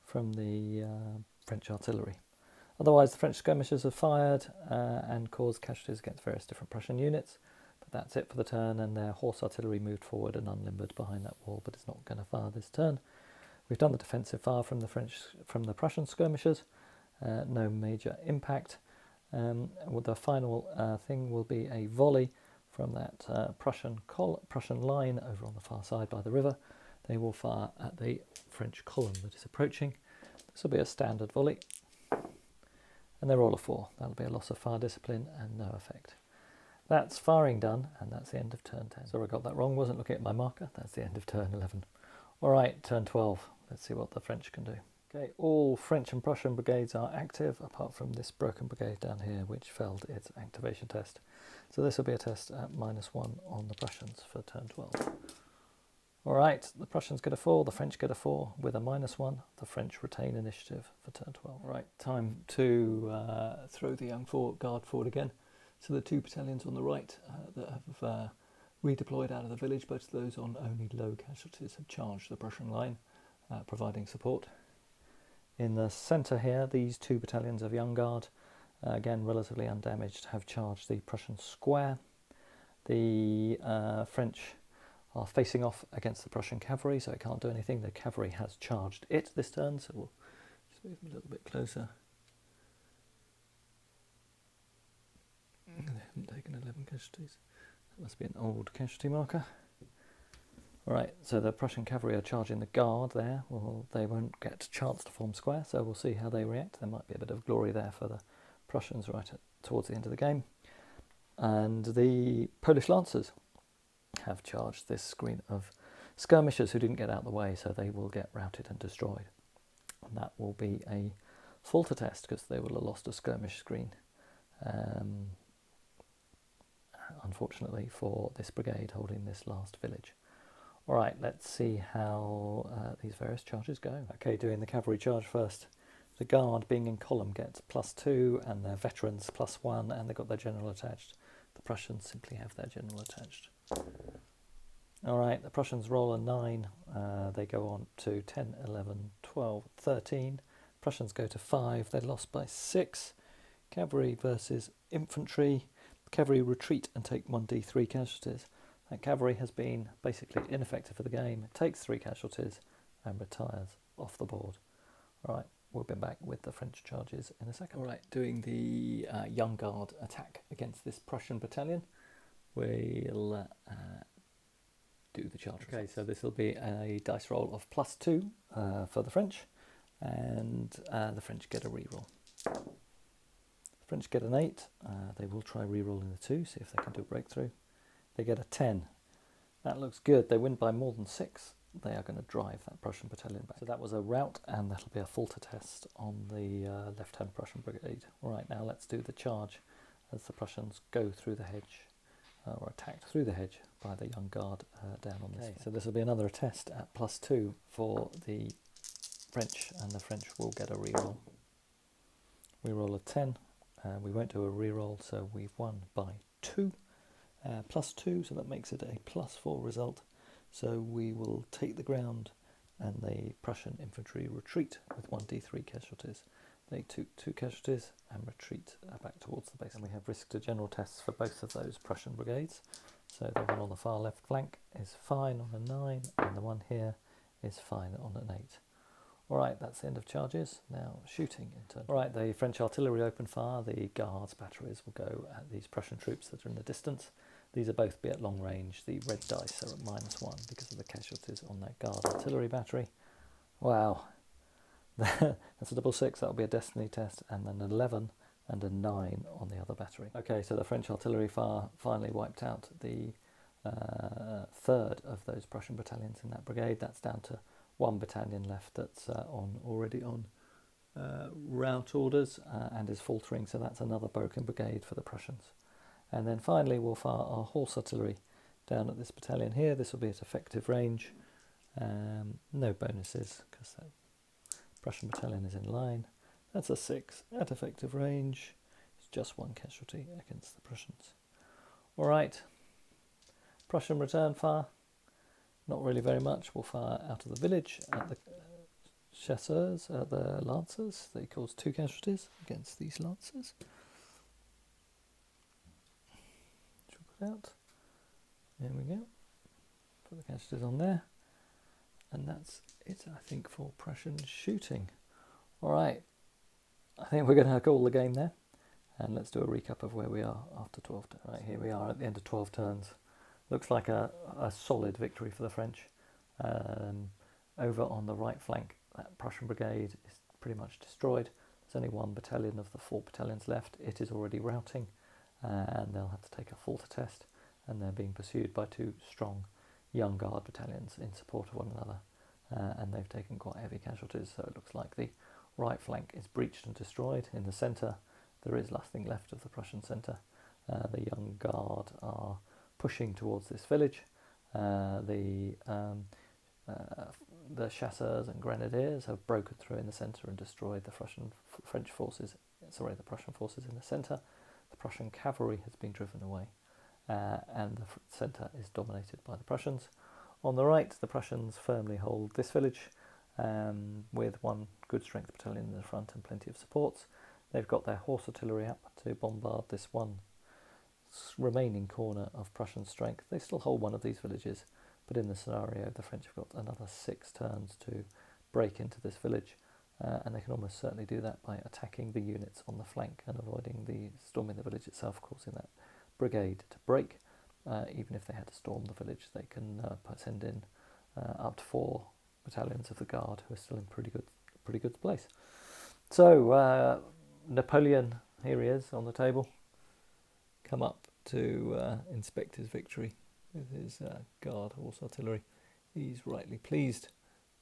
from the French artillery. Otherwise, the French skirmishers have fired and caused casualties against various different Prussian units. But that's it for the turn, and their horse artillery moved forward and unlimbered behind that wall, but it's not going to fire this turn. We've done the defensive fire from the Prussian skirmishers. No major impact. The final thing will be a volley from that Prussian line over on the far side by the river. They will fire at the French column that is approaching. This will be a standard volley. And they're all a 4. That'll be a loss of fire discipline and no effect. That's firing done, and that's the end of turn 10. Sorry I got that wrong, wasn't looking at my marker. That's the end of turn 11. Alright, turn 12. Let's see what the French can do. Okay, all French and Prussian brigades are active, apart from this broken brigade down here, which failed its activation test. So this will be a test at -1 on the Prussians for turn 12. Alright, the Prussians get a 4, the French get a 4 with a -1. The French retain initiative for turn 12. Right, time to throw the young Guard forward again. So the 2 battalions on the right that have redeployed out of the village, both of those on only low casualties, have charged the Prussian line, providing support. In the centre here, these 2 battalions of Young Guard, again relatively undamaged, have charged the Prussian square. The French are facing off against the Prussian cavalry, so it can't do anything. The cavalry has charged it this turn, so we'll just move them a little bit closer. They haven't taken 11 casualties. That must be an old casualty marker. Alright, so the Prussian cavalry are charging the Guard there. Well, they won't get a chance to form square, so we'll see how they react. There might be a bit of glory there for the Prussians towards the end of the game. And the Polish Lancers have charged this screen of skirmishers who didn't get out of the way, so they will get routed and destroyed. And that will be a falter test, because they will have lost a skirmish screen. Unfortunately for this brigade holding this last village. Alright, let's see how these various charges go. Okay, doing the cavalry charge first. The Guard, being in column, gets +2, and their veterans +1, and they've got their general attached. The Prussians simply have their general attached. Alright, the Prussians roll a 9. They go on to 10, 11, 12, 13. Prussians go to 5, they lost by 6. Cavalry versus infantry. Cavalry retreat and take 1d3 casualties. That cavalry has been basically ineffective for the game. It takes 3 casualties and retires off the board. All right, we'll be back with the French charges in a second. All right, doing the Young Guard attack against this Prussian battalion. We'll do the charge. Okay, so this will be a dice roll of +2 for the French, and the French get a reroll. The French get an 8. They will try rerolling the 2, see if they can do a breakthrough. They get a 10. That looks good. They win by more than 6. They are going to drive that Prussian battalion back. So that was a rout, and that'll be a falter test on the left-hand Prussian brigade. All right, now let's do the charge as the Prussians go through the hedge, or attacked through the hedge by the Young Guard down on this. Okay, so this will be another test at +2 for the French, and the French will get a reroll. We roll a 10. We won't do a reroll, so we've won by 2. +2, so that makes it a +4 result. So we will take the ground, and the Prussian infantry retreat with 1d3 casualties. They took 2 casualties and retreat back towards the base. And we have risked a general test for both of those Prussian brigades. So the one on the far left flank is fine on a 9, and the one here is fine on an 8. All right, that's the end of charges. Now shooting in turn. All right, the French artillery open fire. The Guards batteries will go at these Prussian troops that are in the distance. These are both be at long range. The red dice are at -1 because of the casualties on that Guard artillery battery. Wow. That's a double 6, that'll be a destiny test, and then an 11 and a 9 on the other battery. Okay, so the French artillery fire finally wiped out the third of those Prussian battalions in that brigade. That's down to 1 battalion left that's already on rout orders and is faltering, so that's another broken brigade for the Prussians. And then finally we'll fire our horse artillery down at this battalion here. This will be at effective range. No bonuses because that Prussian battalion is in line. That's a 6 at effective range. It's just 1 casualty against the Prussians. All right, Prussian return fire. Not really very much. We'll fire out of the village at the chasseurs, the lancers. They cause 2 casualties against these lancers. Should we put out? There we go. Put the casualties on there. And that's it, I think, for Prussian shooting. All right, I think we're going to call the game there. And let's do a recap of where we are after 12 turns. Right, here we are at the end of 12 turns. Looks like a solid victory for the French. Over on the right flank, that Prussian brigade is pretty much destroyed. There's only 1 battalion of the 4 battalions left. It is already routing, and they'll have to take a falter test. And they're being pursued by 2 strong Young Guard battalions in support of one another, and they've taken quite heavy casualties, so it looks like the right flank is breached and destroyed. In the centre there is nothing left of the Prussian centre. The Young Guard are pushing towards this village. The chasseurs and grenadiers have broken through in the centre and destroyed the French forces. Sorry, the Prussian forces in the centre. The Prussian cavalry has been driven away. And the centre is dominated by the Prussians. On the right, the Prussians firmly hold this village with 1 good strength battalion in the front and plenty of supports. They've got their horse artillery up to bombard this 1 remaining corner of Prussian strength. They still hold 1 of these villages, but in the scenario, the French have got another 6 turns to break into this village, and they can almost certainly do that by attacking the units on the flank and avoiding the storming the village itself, causing that brigade to break. Even if they had to storm the village, they can send in up to 4 battalions of the Guard who are still in pretty good place. So Napoleon, here he is on the table, come up to inspect his victory with his Guard horse artillery. He's rightly pleased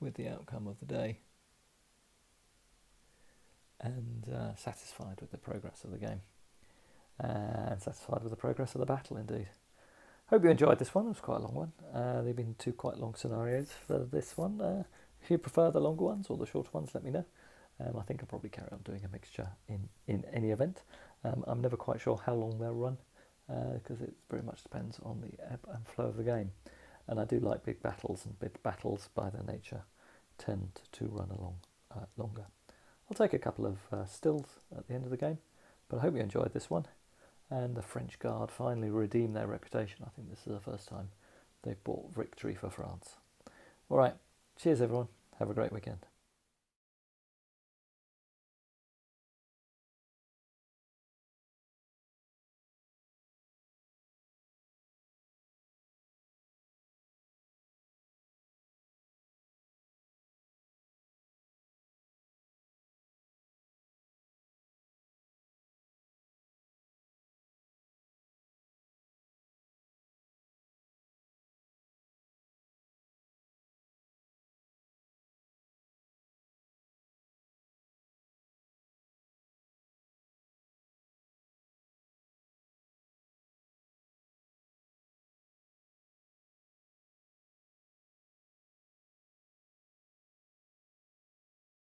with the outcome of the day and satisfied with the progress of the game. And satisfied with the progress of the battle, indeed. Hope you enjoyed this one. It was quite a long one. They've been 2 quite long scenarios for this one. If you prefer the longer ones or the shorter ones, let me know. I think I'll probably carry on doing a mixture in any event. I'm never quite sure how long they'll run, because it very much depends on the ebb and flow of the game. And I do like big battles, and big battles by their nature tend to run along longer. I'll take a couple of stills at the end of the game, but I hope you enjoyed this one. And the French Guard finally redeemed their reputation. I think this is the first time they've brought victory for France. All right, cheers everyone. Have a great weekend.